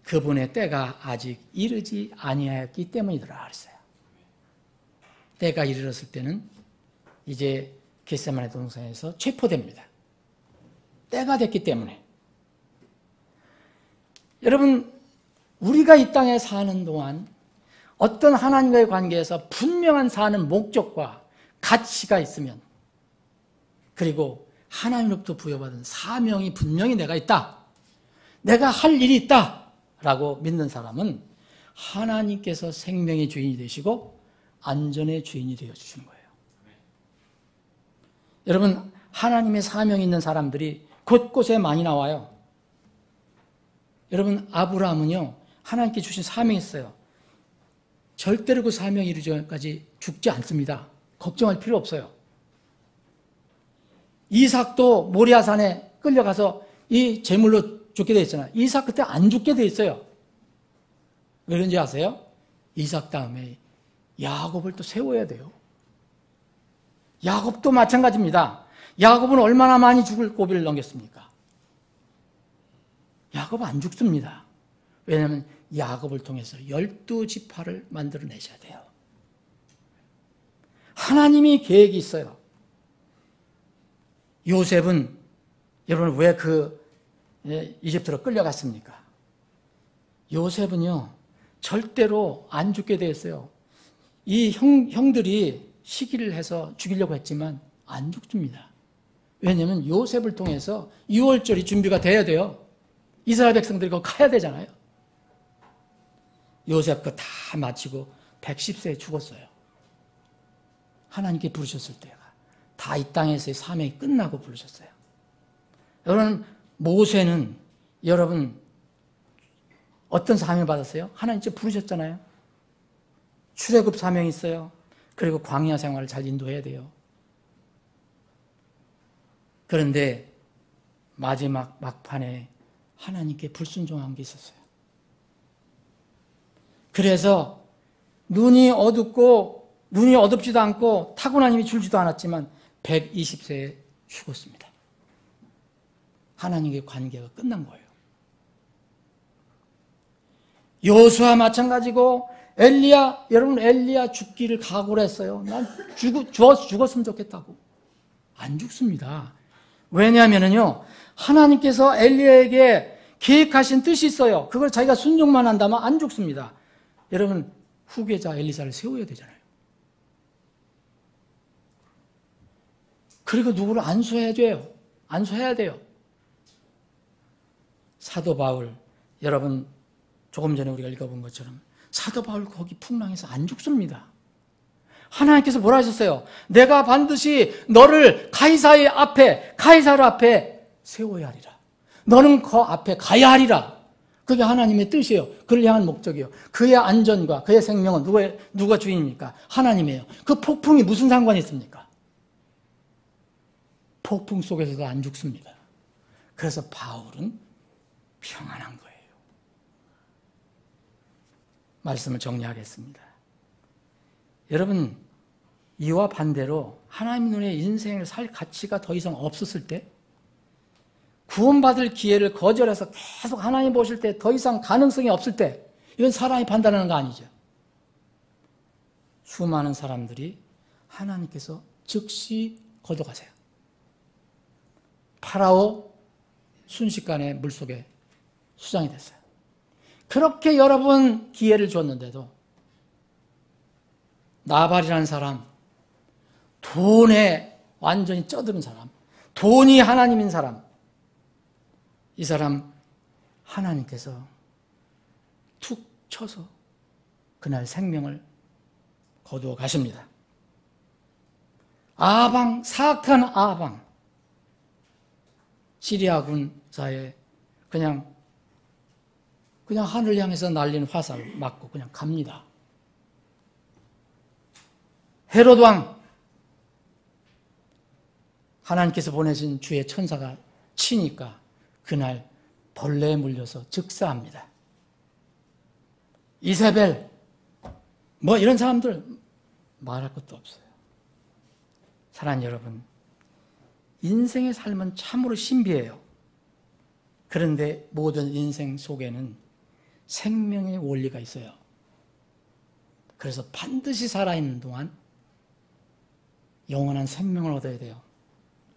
Speaker 3: 그분의 때가 아직 이르지 아니하였기 때문이더라 그랬어요. 때가 이르렀을 때는 이제 겟세마네 동산에서 체포됩니다. 때가 됐기 때문에. 여러분, 우리가 이 땅에 사는 동안 어떤 하나님과의 관계에서 분명한 사는 목적과 가치가 있으면, 그리고 하나님으로부터 부여받은 사명이 분명히 내가 있다, 내가 할 일이 있다 라고 믿는 사람은 하나님께서 생명의 주인이 되시고 안전의 주인이 되어주시는 거예요. 여러분, 하나님의 사명이 있는 사람들이 곳곳에 많이 나와요. 여러분, 아브라함은요, 하나님께 주신 사명이 있어요. 절대로 그 사명이 이루어지기까지 죽지 않습니다. 걱정할 필요 없어요. 이삭도 모리아산에 끌려가서 이 제물로 죽게 돼 있잖아요. 이삭 그때 안 죽게 돼 있어요. 왜 그런지 아세요? 이삭 다음에 야곱을 또 세워야 돼요. 야곱도 마찬가지입니다. 야곱은 얼마나 많이 죽을 고비를 넘겼습니까? 야곱은 안 죽습니다. 왜냐하면 야곱을 통해서 12지파를 만들어내셔야 돼요. 하나님이 계획이 있어요. 요셉은 여러분 왜 이집트로 끌려갔습니까? 요셉은요 절대로 안 죽게 되었어요. 이 형들이 시기를 해서 죽이려고 했지만 안 죽습니다. 왜냐하면 요셉을 통해서 유월절이 준비가 돼야 돼요. 이스라엘 백성들이 그거 가야 되잖아요. 요셉 거 다 마치고 110세에 죽었어요. 하나님께 부르셨을 때가 다 이 땅에서의 사명이 끝나고 부르셨어요. 여러분, 모세는 여러분 어떤 사명을 받았어요? 하나님께 부르셨잖아요. 출애굽 사명이 있어요. 그리고 광야 생활을 잘 인도해야 돼요. 그런데 마지막 막판에 하나님께 불순종한 게 있었어요. 그래서 눈이 어둡지도 않고 타고난 힘이 줄지도 않았지만 120세에 죽었습니다. 하나님과의 관계가 끝난 거예요. 여호수아 마찬가지고 여러분 엘리야 죽기를 각오를 했어요. 난 죽었으면 좋겠다고. 안 죽습니다. 왜냐하면요 하나님께서 엘리야에게 계획하신 뜻이 있어요. 그걸 자기가 순종만 한다면 안 죽습니다. 여러분, 후계자 엘리사를 세워야 되잖아요. 그리고 누구를 안수해야 돼요. 사도 바울, 여러분 조금 전에 우리가 읽어본 것처럼 사도 바울 거기 풍랑에서 안 죽습니다. 하나님께서 뭐라 하셨어요? 내가 반드시 너를 카이사르 앞에 세워야 하리라. 너는 그 앞에 가야 하리라. 그게 하나님의 뜻이에요. 그를 향한 목적이에요. 그의 안전과 그의 생명은 누가 주인입니까? 하나님이에요. 그 폭풍이 무슨 상관이 있습니까? 폭풍 속에서도 안 죽습니다. 그래서 바울은 평안한 거예요. 말씀을 정리하겠습니다. 여러분, 이와 반대로 하나님 눈에 인생을 살 가치가 더 이상 없었을 때, 구원받을 기회를 거절해서 계속 하나님 보실 때 더 이상 가능성이 없을 때, 이건 사람이 판단하는 거 아니죠. 수많은 사람들이 하나님께서 즉시 거둬가세요. 파라오 순식간에 물속에 수장이 됐어요. 그렇게 여러 번 기회를 줬는데도 나발이라는 사람, 돈에 완전히 쩌드는 사람, 돈이 하나님인 사람, 이 사람 하나님께서 툭 쳐서 그날 생명을 거두어 가십니다. 사악한 아방, 시리아 군사에 그냥 하늘 향해서 날리는 화살 맞고 그냥 갑니다. 헤롯 왕, 하나님께서 보내신 주의 천사가 치니까 그날 벌레에 물려서 즉사합니다. 이세벨 뭐 이런 사람들 말할 것도 없어요. 사랑하는 여러분, 인생의 삶은 참으로 신비해요. 그런데 모든 인생 속에는 생명의 원리가 있어요. 그래서 반드시 살아있는 동안 영원한 생명을 얻어야 돼요.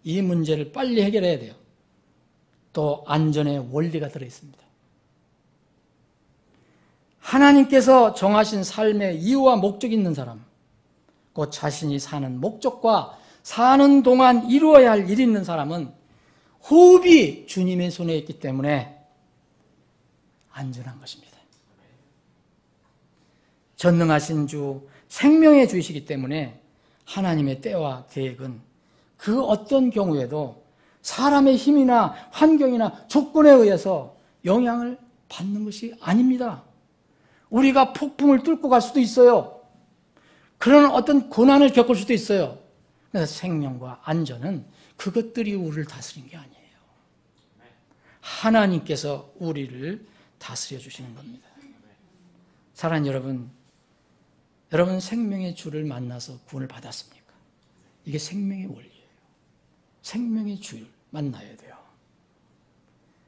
Speaker 3: 이 문제를 빨리 해결해야 돼요. 또 안전의 원리가 들어있습니다. 하나님께서 정하신 삶의 이유와 목적이 있는 사람, 곧 자신이 사는 목적과 사는 동안 이루어야 할 일이 있는 사람은 호흡이 주님의 손에 있기 때문에 안전한 것입니다. 전능하신 주, 생명의 주이시기 때문에 하나님의 때와 계획은 그 어떤 경우에도 사람의 힘이나 환경이나 조건에 의해서 영향을 받는 것이 아닙니다. 우리가 폭풍을 뚫고 갈 수도 있어요. 그런 어떤 고난을 겪을 수도 있어요. 그래서 생명과 안전은 그것들이 우리를 다스린 게 아니에요. 하나님께서 우리를 다스려 주시는 겁니다. 사랑하는 여러분, 여러분 생명의 주를 만나서 구원을 받았습니까? 이게 생명의 원리예요. 생명의 주를 만나야 돼요.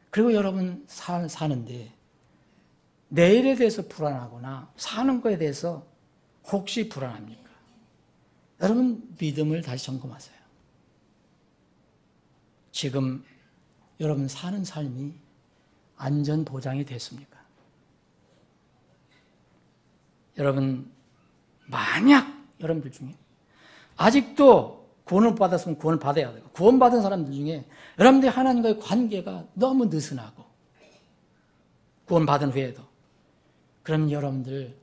Speaker 3: 그리고 여러분 사는데 내일에 대해서 불안하거나 사는 거에 대해서 혹시 불안합니까? 여러분 믿음을 다시 점검하세요. 지금 여러분 사는 삶이 안전 보장이 됐습니까? 여러분 만약 여러분들 중에 아직도 구원을 받았으면 구원을 받아야 돼요. 구원받은 사람들 중에 여러분들이 하나님과의 관계가 너무 느슨하고 구원받은 후에도 그러면 여러분들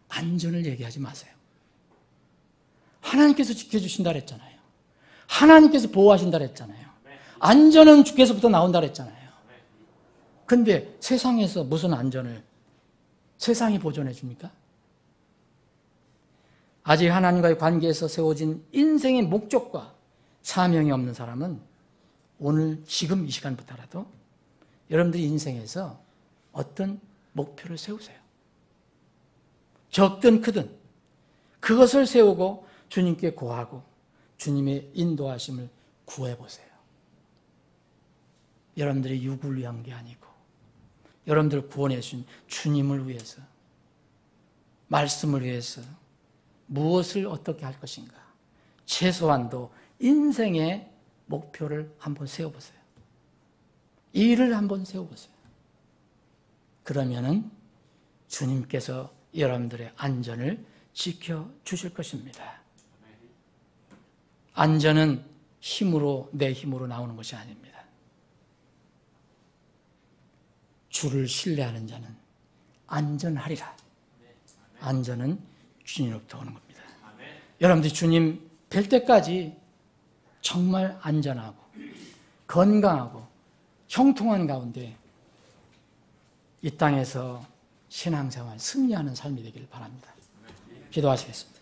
Speaker 3: 안전을 얘기하지 마세요. 하나님께서 지켜주신다 그랬잖아요. 하나님께서 보호하신다 그랬잖아요. 안전은 주께서부터 나온다 그랬잖아요. 근데 세상에서 무슨 안전을 세상이 보존해 줍니까? 아직 하나님과의 관계에서 세워진 인생의 목적과 사명이 없는 사람은 오늘 지금 이 시간부터라도 여러분들이 인생에서 어떤 목표를 세우세요. 적든 크든 그것을 세우고 주님께 고하고 주님의 인도하심을 구해보세요. 여러분들이 육을 위한 게 아니고 여러분들을 구원해 주신 주님을 위해서, 말씀을 위해서 무엇을 어떻게 할 것인가, 최소한도 인생의 목표를 한번 세워보세요. 일을 한번 세워보세요. 그러면은 주님께서 여러분들의 안전을 지켜주실 것입니다. 안전은 내 힘으로 나오는 것이 아닙니다. 주를 신뢰하는 자는 안전하리라. 안전은 주님으로부터 오는 겁니다. 여러분들이 주님 뵐 때까지 정말 안전하고 건강하고 형통한 가운데 이 땅에서 신앙생활 승리하는 삶이 되기를 바랍니다. 기도하시겠습니다.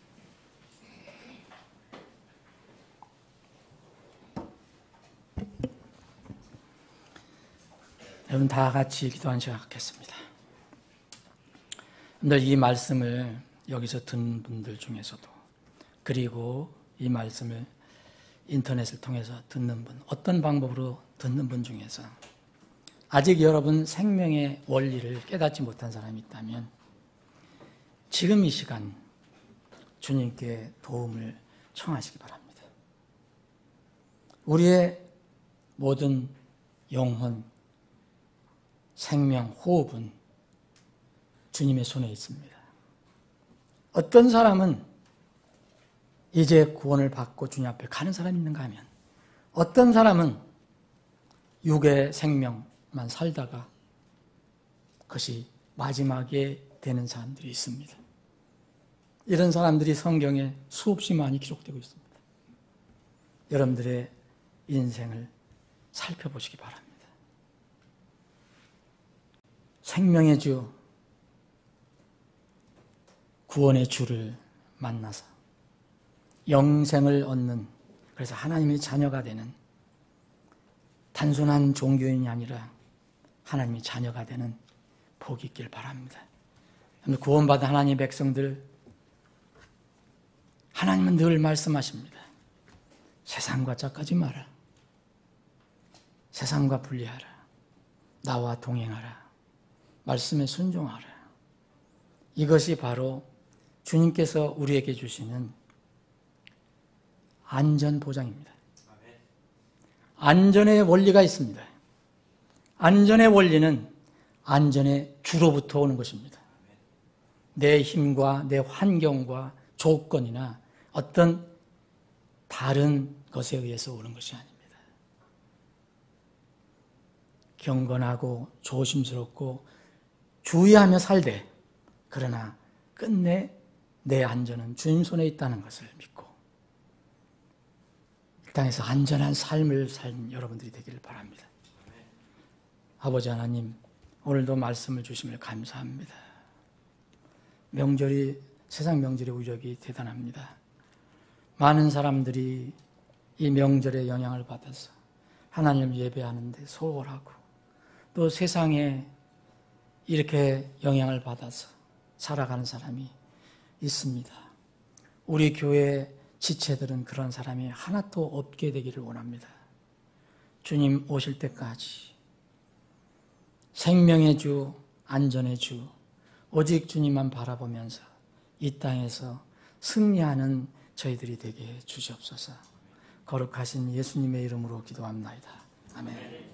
Speaker 3: 여러분 다 같이 기도한 시간 갖겠습니다. 이 말씀을 여기서 듣는 분들 중에서도, 그리고 이 말씀을 인터넷을 통해서 듣는 분, 어떤 방법으로 듣는 분 중에서 아직 여러분 생명의 원리를 깨닫지 못한 사람이 있다면 지금 이 시간 주님께 도움을 청하시기 바랍니다. 우리의 모든 영혼, 생명, 호흡은 주님의 손에 있습니다. 어떤 사람은 이제 구원을 받고 주님 앞에 가는 사람이 있는가 하면 어떤 사람은 육의 생명만 살다가 그것이 마지막에 되는 사람들이 있습니다. 이런 사람들이 성경에 수없이 많이 기록되고 있습니다. 여러분들의 인생을 살펴보시기 바랍니다. 생명의 주, 구원의 주를 만나서 영생을 얻는 그래서 하나님의 자녀가 되는 단순한 종교인이 아니라 하나님의 자녀가 되는 복이 있길 바랍니다. 구원받은 하나님의 백성들, 하나님은 늘 말씀하십니다. 세상과 짝하지 마라. 세상과 분리하라. 나와 동행하라. 말씀에 순종하라. 이것이 바로 주님께서 우리에게 주시는 안전보장입니다. 안전의 원리가 있습니다. 안전의 원리는 안전의 주로부터 오는 것입니다. 내 힘과 내 환경과 조건이나 어떤 다른 것에 의해서 오는 것이 아닙니다. 경건하고 조심스럽고 주의하며 살되, 그러나 끝내 내 안전은 주님 손에 있다는 것을 믿고 이 땅에서 안전한 삶을 산 여러분들이 되기를 바랍니다. 아버지 하나님, 오늘도 말씀을 주심을 감사합니다. 세상 명절의 위력이 대단합니다. 많은 사람들이 이 명절의 영향을 받아서 하나님을 예배하는데 소홀하고, 또 세상에 이렇게 영향을 받아서 살아가는 사람이 있습니다. 우리 교회 지체들은 그런 사람이 하나도 없게 되기를 원합니다. 주님 오실 때까지 생명의 주, 안전의 주, 오직 주님만 바라보면서 이 땅에서 승리하는 저희들이 되게 해 주시옵소서. 거룩하신 예수님의 이름으로 기도합나이다. 아멘.